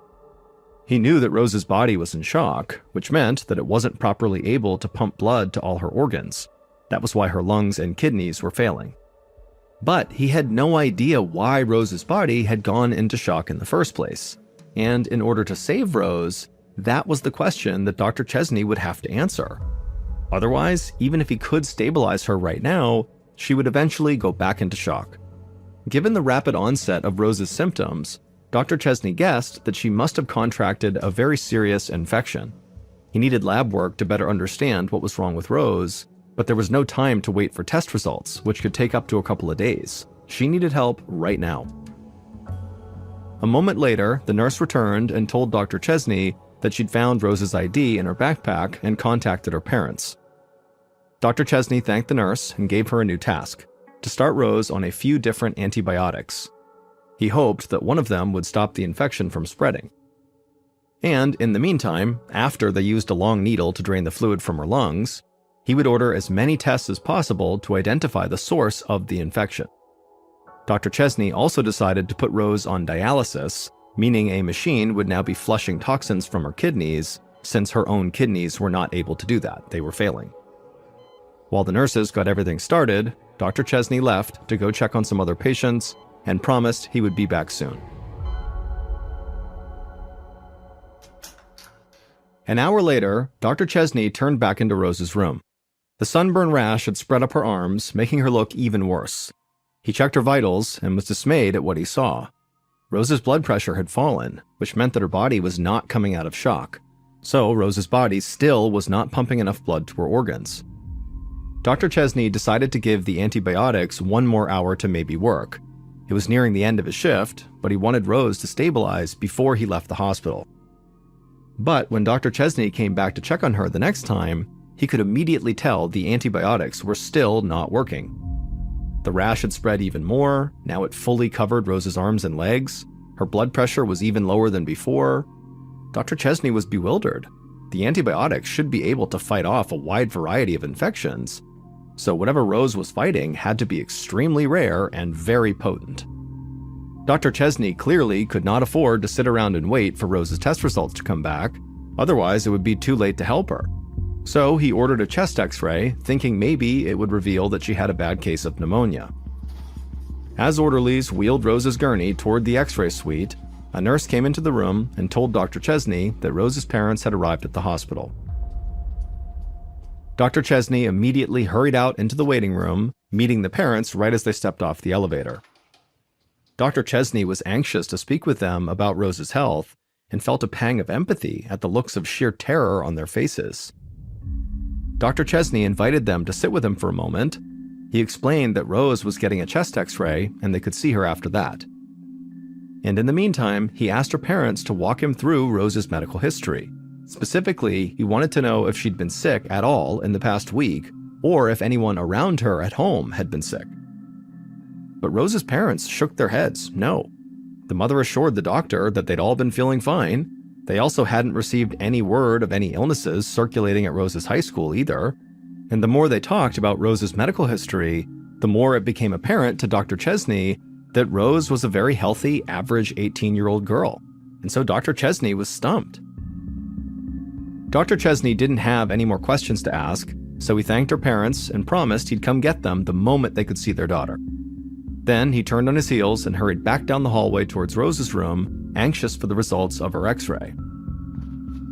He knew that Rose's body was in shock, which meant that it wasn't properly able to pump blood to all her organs. That was why her lungs and kidneys were failing. But he had no idea why Rose's body had gone into shock in the first place. And in order to save Rose, that was the question that Dr. Chesney would have to answer. Otherwise, even if he could stabilize her right now, she would eventually go back into shock. Given the rapid onset of Rose's symptoms, Dr. Chesney guessed that she must have contracted a very serious infection. He needed lab work to better understand what was wrong with Rose, but there was no time to wait for test results, which could take up to a couple of days. She needed help right now. A moment later, the nurse returned and told Dr. Chesney that she'd found Rose's ID in her backpack and contacted her parents. Dr. Chesney thanked the nurse and gave her a new task: to start Rose on a few different antibiotics. He hoped that one of them would stop the infection from spreading. And in the meantime, after they used a long needle to drain the fluid from her lungs, He would order as many tests as possible to identify the source of the infection. Dr. Chesney also decided to put Rose on dialysis, meaning a machine would now be flushing toxins from her kidneys, since her own kidneys were not able to do that. They were failing. While the nurses got everything started, Dr. Chesney left to go check on some other patients and promised he would be back soon. An hour later, Dr. Chesney turned back into Rose's room. The sunburn rash had spread up her arms, making her look even worse. He checked her vitals and was dismayed at what he saw. Rose's blood pressure had fallen, which meant that her body was not coming out of shock. So Rose's body still was not pumping enough blood to her organs. Dr. Chesney decided to give the antibiotics one more hour to maybe work. It was nearing the end of his shift, but he wanted Rose to stabilize before he left the hospital. But when Dr. Chesney came back to check on her the next time, he could immediately tell the antibiotics were still not working. The rash had spread even more. Now it fully covered Rose's arms and legs. Her blood pressure was even lower than before. Dr. Chesney was bewildered. The antibiotics should be able to fight off a wide variety of infections, so whatever Rose was fighting had to be extremely rare and very potent. Dr. Chesney clearly could not afford to sit around and wait for Rose's test results to come back, otherwise it would be too late to help her. So he ordered a chest x-ray, thinking maybe it would reveal that she had a bad case of pneumonia. As orderlies wheeled Rose's gurney toward the x-ray suite, a nurse came into the room and told Dr. Chesney that Rose's parents had arrived at the hospital. Dr. Chesney immediately hurried out into the waiting room, meeting the parents right as they stepped off the elevator. Dr. Chesney was anxious to speak with them about Rose's health and felt a pang of empathy at the looks of sheer terror on their faces. Dr. Chesney invited them to sit with him for a moment. He explained that Rose was getting a chest x-ray and they could see her after that. And in the meantime, he asked her parents to walk him through Rose's medical history. Specifically, he wanted to know if she'd been sick at all in the past week, or if anyone around her at home had been sick. But Rose's parents shook their heads, no. The mother assured the doctor that they'd all been feeling fine. They also hadn't received any word of any illnesses circulating at Rose's high school either. And the more they talked about Rose's medical history, the more it became apparent to Dr. Chesney that Rose was a very healthy, average 18-year-old girl. And so Dr. Chesney was stumped. Dr. Chesney didn't have any more questions to ask, so he thanked her parents and promised he'd come get them the moment they could see their daughter. Then he turned on his heels and hurried back down the hallway towards Rose's room, anxious for the results of her x-ray.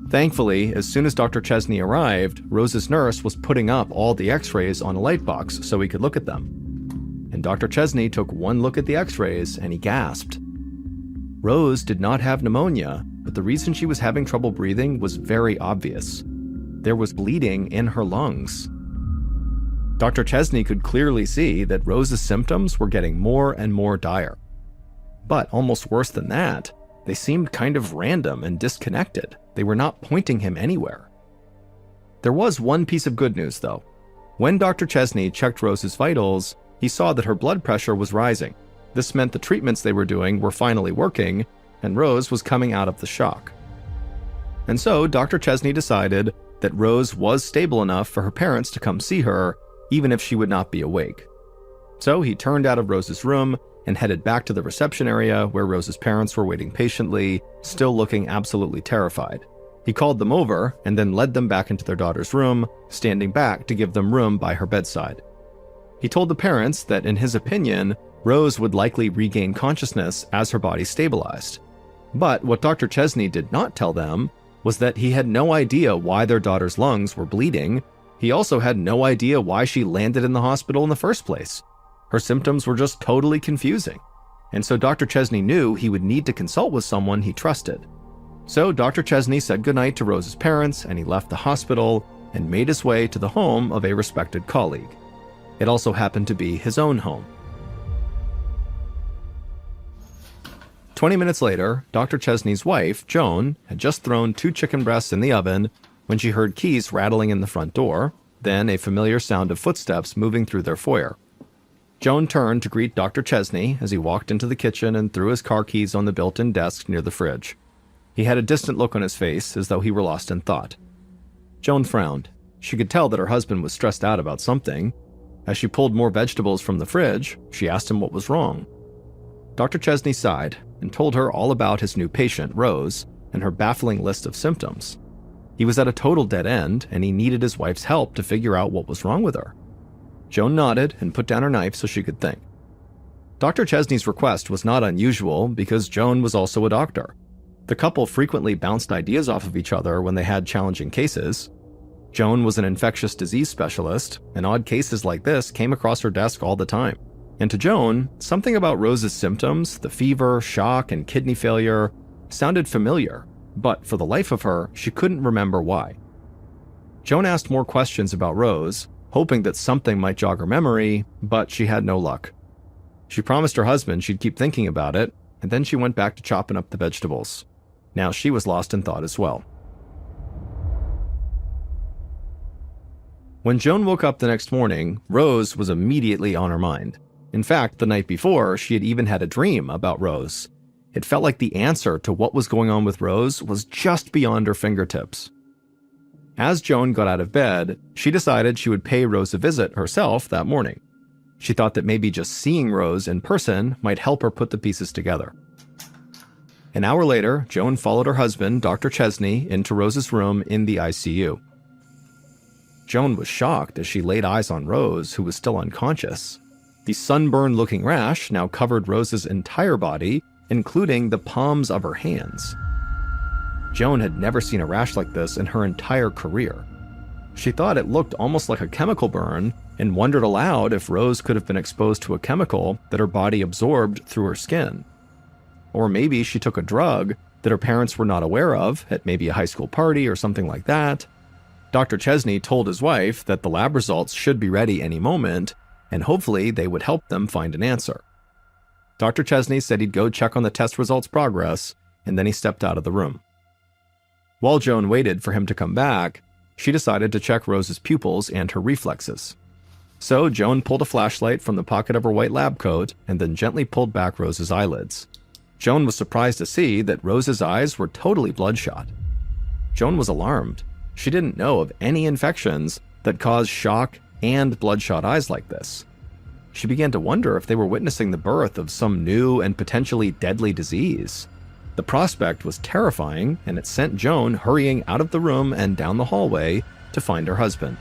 Thankfully, as soon as Dr. Chesney arrived, Rose's nurse was putting up all the x-rays on a light box so he could look at them. And Dr. Chesney took one look at the x-rays and he gasped. Rose did not have pneumonia, but the reason she was having trouble breathing was very obvious. There was bleeding in her lungs. Dr. Chesney could clearly see that Rose's symptoms were getting more and more dire. But almost worse than that, they seemed kind of random and disconnected. They were not pointing him anywhere. There was one piece of good news, though. When Dr. Chesney checked Rose's vitals, he saw that her blood pressure was rising. This meant the treatments they were doing were finally working, and Rose was coming out of the shock. And so Dr. Chesney decided that Rose was stable enough for her parents to come see her, even if she would not be awake. So he turned out of Rose's room and headed back to the reception area where Rose's parents were waiting patiently, still looking absolutely terrified. He called them over and then led them back into their daughter's room, standing back to give them room by her bedside. He told the parents that, in his opinion, Rose would likely regain consciousness as her body stabilized. But what Dr. Chesney did not tell them was that he had no idea why their daughter's lungs were bleeding. He also had no idea why she landed in the hospital in the first place. Her symptoms were just totally confusing. And so Dr. Chesney knew he would need to consult with someone he trusted. So Dr. Chesney said goodnight to Rose's parents and he left the hospital and made his way to the home of a respected colleague. It also happened to be his own home. 20 minutes later, Dr. Chesney's wife, Joan, had just thrown 2 chicken breasts in the oven when she heard keys rattling in the front door, then a familiar sound of footsteps moving through their foyer. Joan turned to greet Dr. Chesney as he walked into the kitchen and threw his car keys on the built-in desk near the fridge. He had a distant look on his face, as though he were lost in thought. Joan frowned. She could tell that her husband was stressed out about something. As she pulled more vegetables from the fridge, she asked him what was wrong. Dr. Chesney sighed and told her all about his new patient, Rose, and her baffling list of symptoms. He was at a total dead end, and he needed his wife's help to figure out what was wrong with her. Joan nodded and put down her knife so she could think. Dr. Chesney's request was not unusual because Joan was also a doctor. The couple frequently bounced ideas off of each other when they had challenging cases. Joan was an infectious disease specialist, and odd cases like this came across her desk all the time. And to Joan, something about Rose's symptoms, the fever, shock, and kidney failure, sounded familiar, but for the life of her, she couldn't remember why. Joan asked more questions about Rose, hoping that something might jog her memory, but she had no luck. She promised her husband she'd keep thinking about it, and then she went back to chopping up the vegetables. Now she was lost in thought as well. When Joan woke up the next morning, Rose was immediately on her mind. In fact, the night before, she had even had a dream about Rose. It felt like the answer to what was going on with Rose was just beyond her fingertips. As Joan got out of bed, she decided she would pay Rose a visit herself that morning. She thought that maybe just seeing Rose in person might help her put the pieces together. An hour later, Joan followed her husband, Dr. Chesney, into Rose's room in the ICU. Joan was shocked as she laid eyes on Rose, who was still unconscious. The sunburned-looking rash now covered Rose's entire body, including the palms of her hands. Joan had never seen a rash like this in her entire career. She thought it looked almost like a chemical burn and wondered aloud if Rose could have been exposed to a chemical that her body absorbed through her skin. Or maybe she took a drug that her parents were not aware of at maybe a high school party or something like that. Dr. Chesney told his wife that the lab results should be ready any moment, and hopefully they would help them find an answer. Dr. Chesney said he'd go check on the test results' progress, and then he stepped out of the room. While Joan waited for him to come back, she decided to check Rose's pupils and her reflexes. So Joan pulled a flashlight from the pocket of her white lab coat and then gently pulled back Rose's eyelids. Joan was surprised to see that Rose's eyes were totally bloodshot. Joan was alarmed. She didn't know of any infections that caused shock and bloodshot eyes like this. She began to wonder if they were witnessing the birth of some new and potentially deadly disease. The prospect was terrifying, and it sent Joan hurrying out of the room and down the hallway to find her husband.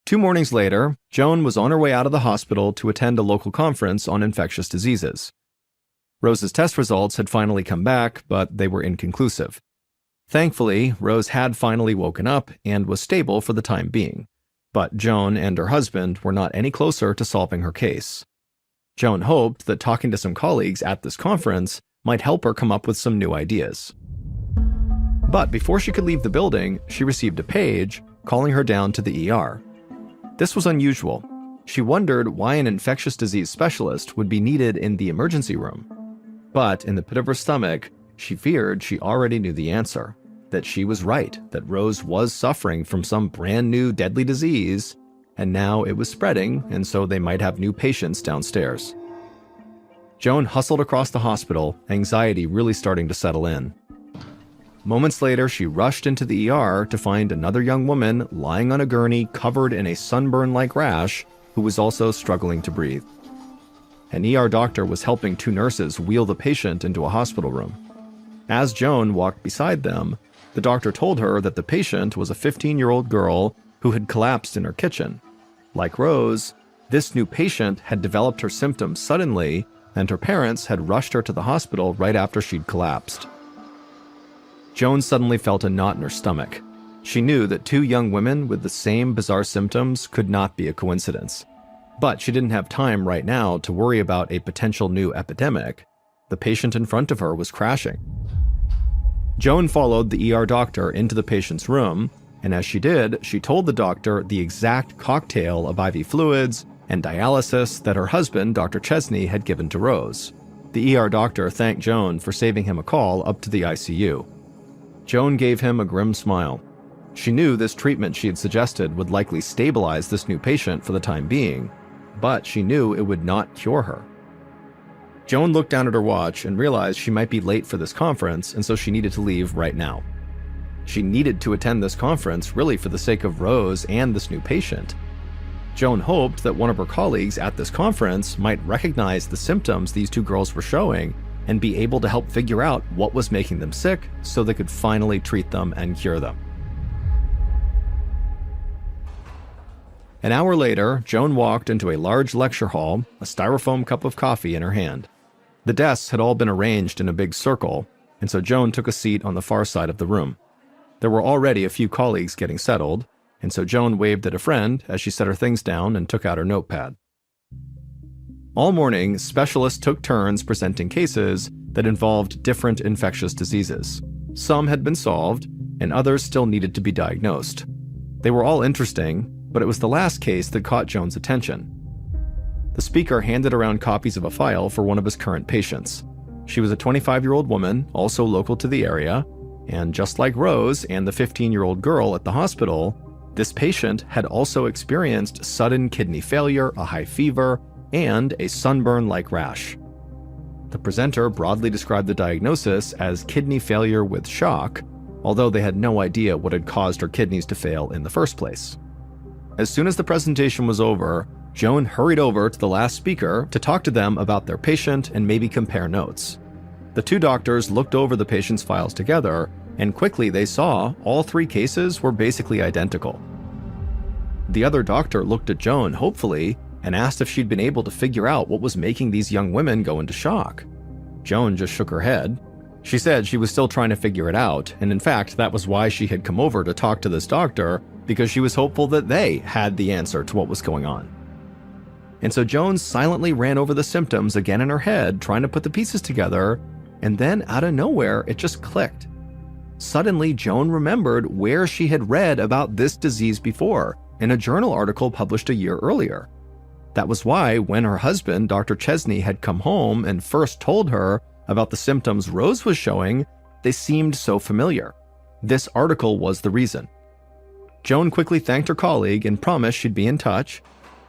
Two mornings later, Joan was on her way out of the hospital to attend a local conference on infectious diseases. Rose's test results had finally come back, but they were inconclusive. Thankfully, Rose had finally woken up and was stable for the time being, but Joan and her husband were not any closer to solving her case. Joan hoped that talking to some colleagues at this conference might help her come up with some new ideas. But before she could leave the building, she received a page calling her down to the ER. This was unusual. She wondered why an infectious disease specialist would be needed in the emergency room. But in the pit of her stomach, she feared she already knew the answer, that she was right, that Rose was suffering from some brand new deadly disease, and now it was spreading, and so they might have new patients downstairs. Joan hustled across the hospital, anxiety really starting to settle in. Moments later, she rushed into the ER to find another young woman lying on a gurney covered in a sunburn-like rash who was also struggling to breathe. An ER doctor was helping two nurses wheel the patient into a hospital room. As Joan walked beside them, the doctor told her that the patient was a 15-year-old girl who had collapsed in her kitchen. Like Rose, this new patient had developed her symptoms suddenly, and her parents had rushed her to the hospital right after she'd collapsed. Joan suddenly felt a knot in her stomach. She knew that two young women with the same bizarre symptoms could not be a coincidence. But she didn't have time right now to worry about a potential new epidemic. The patient in front of her was crashing. Joan followed the ER doctor into the patient's room, and as she did, she told the doctor the exact cocktail of IV fluids and dialysis that her husband, Dr. Chesney, had given to Rose. The ER doctor thanked Joan for saving him a call up to the ICU. Joan gave him a grim smile. She knew this treatment she had suggested would likely stabilize this new patient for the time being, but she knew it would not cure her. Joan looked down at her watch and realized she might be late for this conference, and so she needed to leave right now. She needed to attend this conference really for the sake of Rose and this new patient. Joan hoped that one of her colleagues at this conference might recognize the symptoms these two girls were showing and be able to help figure out what was making them sick so they could finally treat them and cure them. An hour later, Joan walked into a large lecture hall, a styrofoam cup of coffee in her hand. The desks had all been arranged in a big circle, and so Joan took a seat on the far side of the room. There were already a few colleagues getting settled, and so Joan waved at a friend as she set her things down and took out her notepad. All morning, specialists took turns presenting cases that involved different infectious diseases. Some had been solved, and others still needed to be diagnosed. They were all interesting, but it was the last case that caught Joan's attention. The speaker handed around copies of a file for one of his current patients. She was a 25-year-old woman, also local to the area, and just like Rose and the 15-year-old girl at the hospital, this patient had also experienced sudden kidney failure, a high fever, and a sunburn-like rash. The presenter broadly described the diagnosis as kidney failure with shock, although they had no idea what had caused her kidneys to fail in the first place. As soon as the presentation was over, Joan hurried over to the last speaker to talk to them about their patient and maybe compare notes. The two doctors looked over the patient's files together, and quickly they saw all three cases were basically identical. The other doctor looked at Joan hopefully and asked if she'd been able to figure out what was making these young women go into shock. Joan just shook her head. She said she was still trying to figure it out, and in fact, that was why she had come over to talk to this doctor, because she was hopeful that they had the answer to what was going on. And so Joan silently ran over the symptoms again in her head, trying to put the pieces together, and then out of nowhere, it just clicked. Suddenly, Joan remembered where she had read about this disease before, in a journal article published a year earlier. That was why, when her husband, Dr. Chesney, had come home and first told her about the symptoms Rose was showing, they seemed so familiar. This article was the reason. Joan quickly thanked her colleague and promised she'd be in touch.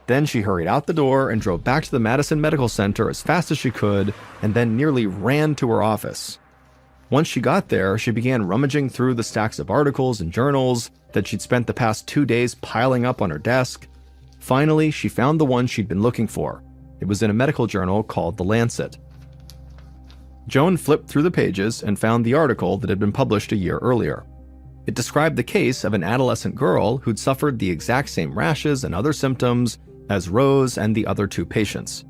Then she hurried out the door and drove back to the Madison Medical Center as fast as she could, and then nearly ran to her office. Once she got there, she began rummaging through the stacks of articles and journals that she'd spent the past 2 days piling up on her desk. Finally, she found the one she'd been looking for. It was in a medical journal called The Lancet. Joan flipped through the pages and found the article that had been published a year earlier. It described the case of an adolescent girl who'd suffered the exact same rashes and other symptoms as Rose and the other two patients.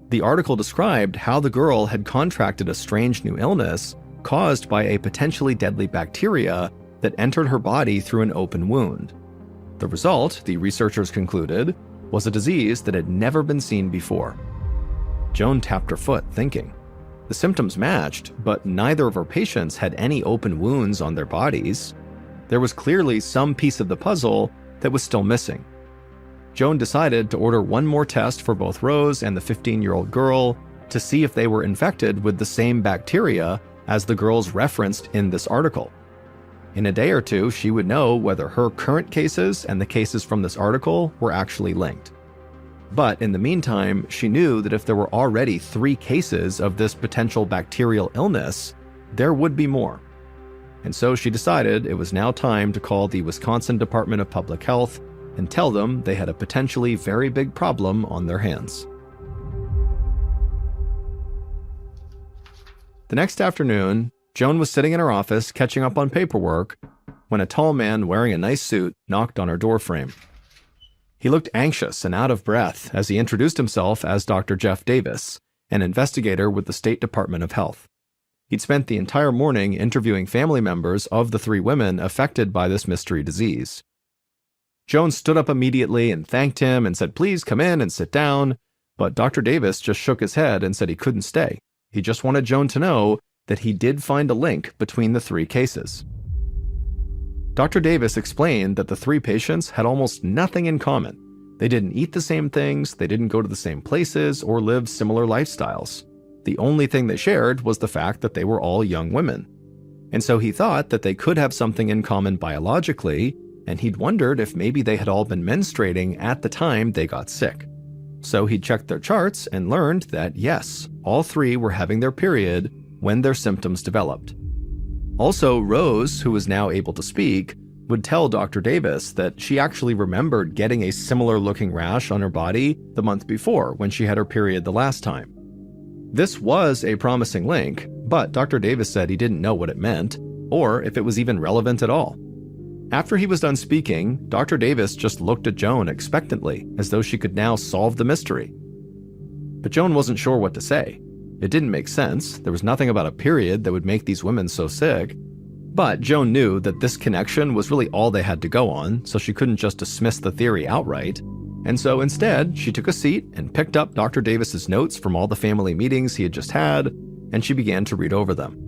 The article described how the girl had contracted a strange new illness caused by a potentially deadly bacteria that entered her body through an open wound. The result, the researchers concluded, was a disease that had never been seen before. Joan tapped her foot, thinking. The symptoms matched, but neither of her patients had any open wounds on their bodies. There was clearly some piece of the puzzle that was still missing. Joan decided to order one more test for both Rose and the 15-year-old girl to see if they were infected with the same bacteria as the girls referenced in this article. In a day or two, she would know whether her current cases and the cases from this article were actually linked. But in the meantime, she knew that if there were already 3 cases of this potential bacterial illness, there would be more. And so she decided it was now time to call the Wisconsin Department of Public Health and tell them they had a potentially very big problem on their hands. The next afternoon, Joan was sitting in her office catching up on paperwork when a tall man wearing a nice suit knocked on her doorframe. He looked anxious and out of breath as he introduced himself as Dr. Jeff Davis, an investigator with the State Department of Health. He'd spent the entire morning interviewing family members of the 3 women affected by this mystery disease. Joan stood up immediately and thanked him and said, "Please come in and sit down," but Dr. Davis just shook his head and said he couldn't stay. He just wanted Joan to know that he did find a link between the 3 cases. Dr. Davis explained that the 3 patients had almost nothing in common. They didn't eat the same things, they didn't go to the same places, or live similar lifestyles. The only thing they shared was the fact that they were all young women. And so he thought that they could have something in common biologically, and he'd wondered if maybe they had all been menstruating at the time they got sick. So he checked their charts and learned that yes, all three were having their period when their symptoms developed. Also, Rose, who was now able to speak, would tell Dr. Davis that she actually remembered getting a similar looking rash on her body the month before when she had her period the last time. This was a promising link, but Dr. Davis said he didn't know what it meant, or if it was even relevant at all. After he was done speaking, Dr. Davis just looked at Joan expectantly, as though she could now solve the mystery. But Joan wasn't sure what to say. It didn't make sense. There was nothing about a period that would make these women so sick. But Joan knew that this connection was really all they had to go on, so she couldn't just dismiss the theory outright. And so instead, she took a seat and picked up Dr. Davis's notes from all the family meetings he had just had, and she began to read over them.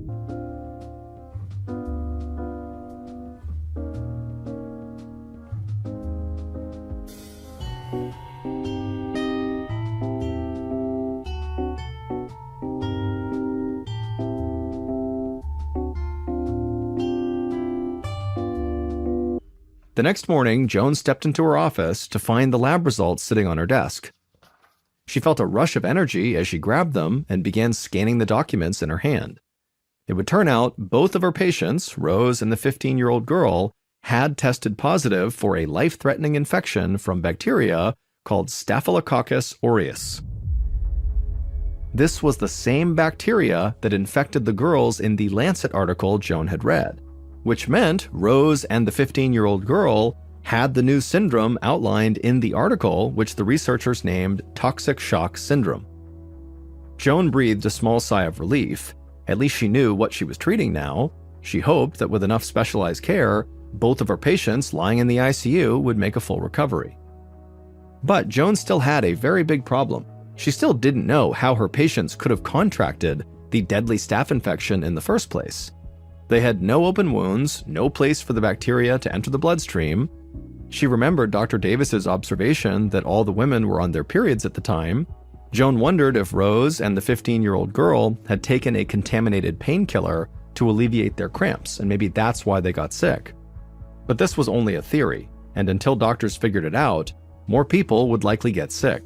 The next morning, Joan stepped into her office to find the lab results sitting on her desk. She felt a rush of energy as she grabbed them and began scanning the documents in her hand. It would turn out both of her patients, Rose and the 15-year-old girl, had tested positive for a life-threatening infection from bacteria called Staphylococcus aureus. This was the same bacteria that infected the girls in the Lancet article Joan had read, which meant Rose and the 15-year-old girl had the new syndrome outlined in the article, which the researchers named toxic shock syndrome. Joan breathed a small sigh of relief. At least she knew what she was treating now. She hoped that with enough specialized care, both of her patients lying in the ICU would make a full recovery. But Joan still had a very big problem. She still didn't know how her patients could have contracted the deadly staph infection in the first place. They had no open wounds, no place for the bacteria to enter the bloodstream. She remembered Dr. Davis's observation that all the women were on their periods at the time. Joan wondered if Rose and the 15-year-old girl had taken a contaminated painkiller to alleviate their cramps, and maybe that's why they got sick. But this was only a theory, and until doctors figured it out, more people would likely get sick.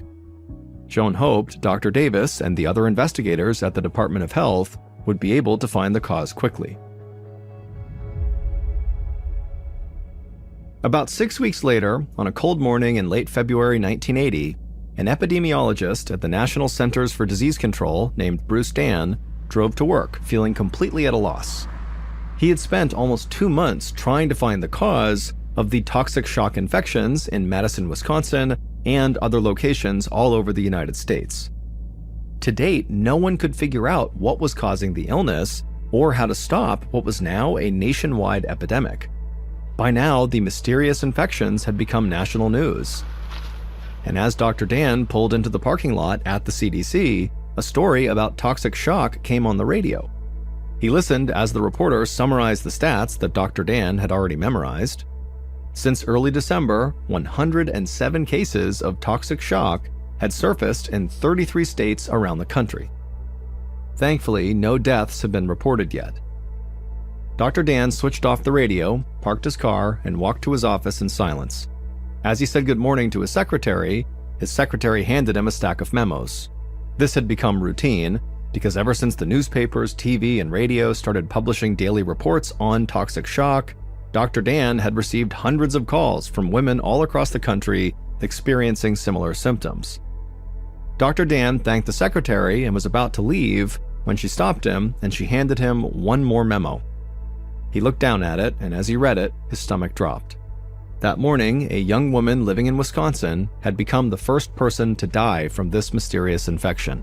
Joan hoped Dr. Davis and the other investigators at the Department of Health would be able to find the cause quickly. About 6 weeks later, on a cold morning in late February 1980, an epidemiologist at the National Centers for Disease Control named Bruce Dan drove to work, feeling completely at a loss. He had spent almost 2 months trying to find the cause of the toxic shock infections in Madison, Wisconsin, and other locations all over the United States. To date, no one could figure out what was causing the illness or how to stop what was now a nationwide epidemic. By now, the mysterious infections had become national news. And as Dr. Dan pulled into the parking lot at the CDC, a story about toxic shock came on the radio. He listened as the reporter summarized the stats that Dr. Dan had already memorized. Since early December, 107 cases of toxic shock had surfaced in 33 states around the country. Thankfully, no deaths have been reported yet. Dr. Dan switched off the radio, parked his car, and walked to his office in silence. As he said good morning to his secretary handed him a stack of memos. This had become routine, because ever since the newspapers, TV, and radio started publishing daily reports on toxic shock, Dr. Dan had received hundreds of calls from women all across the country experiencing similar symptoms. Dr. Dan thanked the secretary and was about to leave when she stopped him and she handed him one more memo. He looked down at it, and as he read it, his stomach dropped. That morning, a young woman living in Wisconsin had become the first person to die from this mysterious infection.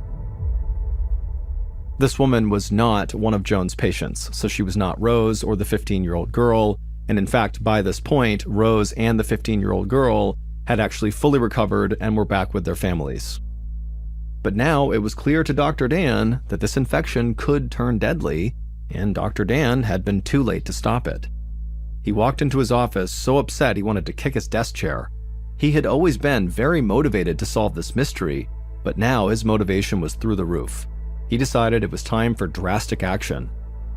This woman was not one of Joan's patients, so she was not Rose or the 15-year-old girl, and in fact, by this point, Rose and the 15-year-old girl had actually fully recovered and were back with their families. But now it was clear to Dr. Dan that this infection could turn deadly, and Dr. Dan had been too late to stop it. He walked into his office so upset he wanted to kick his desk chair. He had always been very motivated to solve this mystery, but now his motivation was through the roof. He decided it was time for drastic action.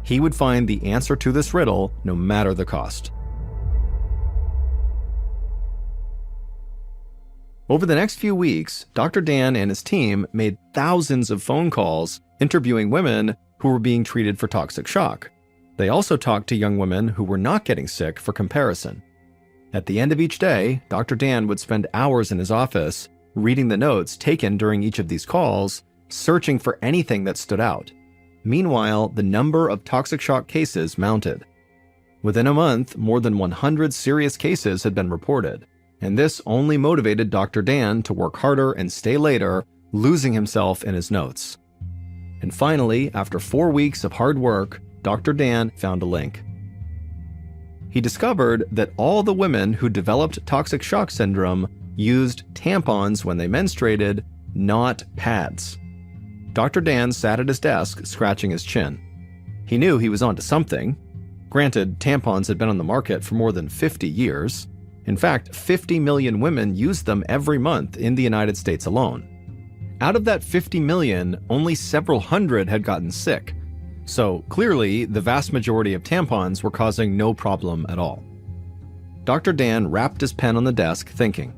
He would find the answer to this riddle no matter the cost. Over the next few weeks, Dr. Dan and his team made thousands of phone calls interviewing women who were being treated for toxic shock. They also talked to young women who were not getting sick for comparison. At the end of each day, Dr. Dan would spend hours in his office reading the notes taken during each of these calls, searching for anything that stood out. Meanwhile, the number of toxic shock cases mounted. Within a month, more than 100 serious cases had been reported, and this only motivated Dr. Dan to work harder and stay later, losing himself in his notes. And finally, after 4 weeks of hard work, Dr. Dan found a link. He discovered that all the women who developed toxic shock syndrome used tampons when they menstruated, not pads. Dr. Dan sat at his desk, scratching his chin. He knew he was onto something. Granted, tampons had been on the market for more than 50 years. In fact, 50 million women used them every month in the United States alone. Out of that 50 million, only several hundred had gotten sick. So clearly, the vast majority of tampons were causing no problem at all. Dr. Dan rapped his pen on the desk, thinking,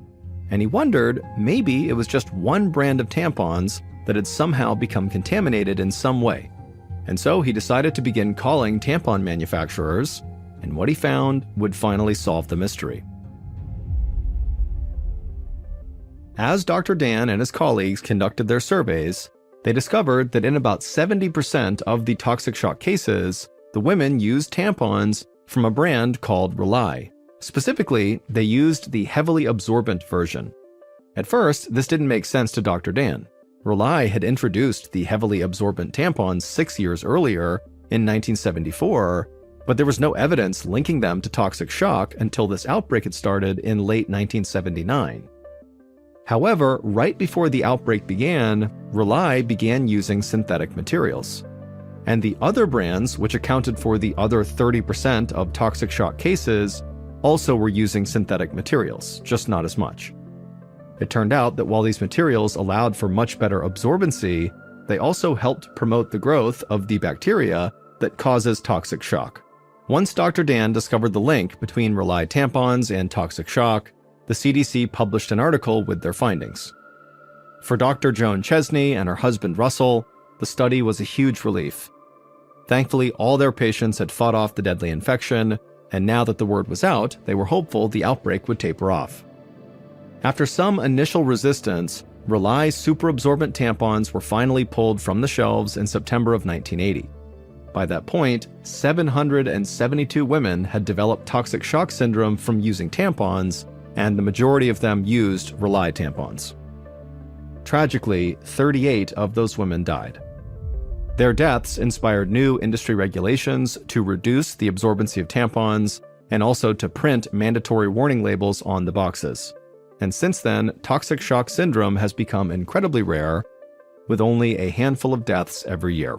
and he wondered maybe it was just one brand of tampons that had somehow become contaminated in some way. And so he decided to begin calling tampon manufacturers, and what he found would finally solve the mystery. As Dr. Dan and his colleagues conducted their surveys, they discovered that in about 70% of the toxic shock cases, the women used tampons from a brand called Rely. Specifically, they used the heavily absorbent version. At first, this didn't make sense to Dr. Dan. Rely had introduced the heavily absorbent tampons 6 years earlier, in 1974, but there was no evidence linking them to toxic shock until this outbreak had started in late 1979. However, right before the outbreak began, Rely began using synthetic materials. And the other brands, which accounted for the other 30% of toxic shock cases, also were using synthetic materials, just not as much. It turned out that while these materials allowed for much better absorbency, they also helped promote the growth of the bacteria that causes toxic shock. Once Dr. Dan discovered the link between Rely tampons and toxic shock, the CDC published an article with their findings. For Dr. Joan Chesney and her husband Russell, the study was a huge relief. Thankfully, all their patients had fought off the deadly infection, and now that the word was out, they were hopeful the outbreak would taper off. After some initial resistance, Rely superabsorbent tampons were finally pulled from the shelves in September of 1980. By that point, 772 women had developed toxic shock syndrome from using tampons, and the majority of them used Rely tampons. Tragically, 38 of those women died. Their deaths inspired new industry regulations to reduce the absorbency of tampons and also to print mandatory warning labels on the boxes. And since then, toxic shock syndrome has become incredibly rare, with only a handful of deaths every year.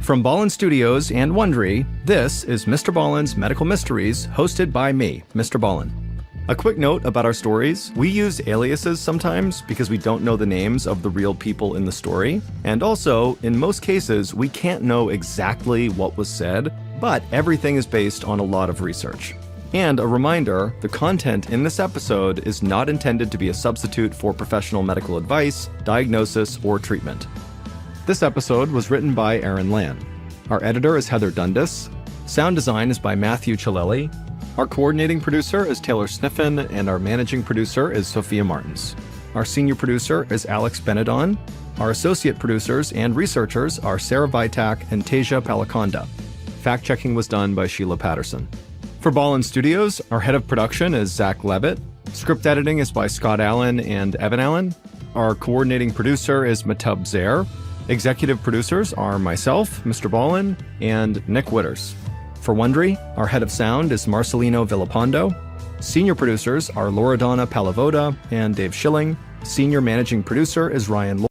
From Ballen Studios and Wondery, this is Mr. Ballen's Medical Mysteries, hosted by me, Mr. Ballen. A quick note about our stories: we use aliases sometimes because we don't know the names of the real people in the story, and also, in most cases, we can't know exactly what was said, but everything is based on a lot of research. And a reminder, the content in this episode is not intended to be a substitute for professional medical advice, diagnosis, or treatment. This episode was written by Aaron Land. Our editor is Heather Dundas. Sound design is by Matthew Chilelli. Our coordinating producer is Taylor Sniffen, and our managing producer is Sophia Martins. Our senior producer is Alex Benedon. Our associate producers and researchers are Sarah Vitak and Tasia Palakonda. Fact-checking was done by Sheila Patterson. For Ballen Studios, our head of production is Zach Levitt. Script editing is by Scott Allen and Evan Allen. Our coordinating producer is Matub Zaire. Executive producers are myself, MrBallen, and Nick Witters. For Wondery, our head of sound is Marcelino Villapando. Senior producers are Loredana Palavoda and Dave Schilling. Senior managing producer is Ryan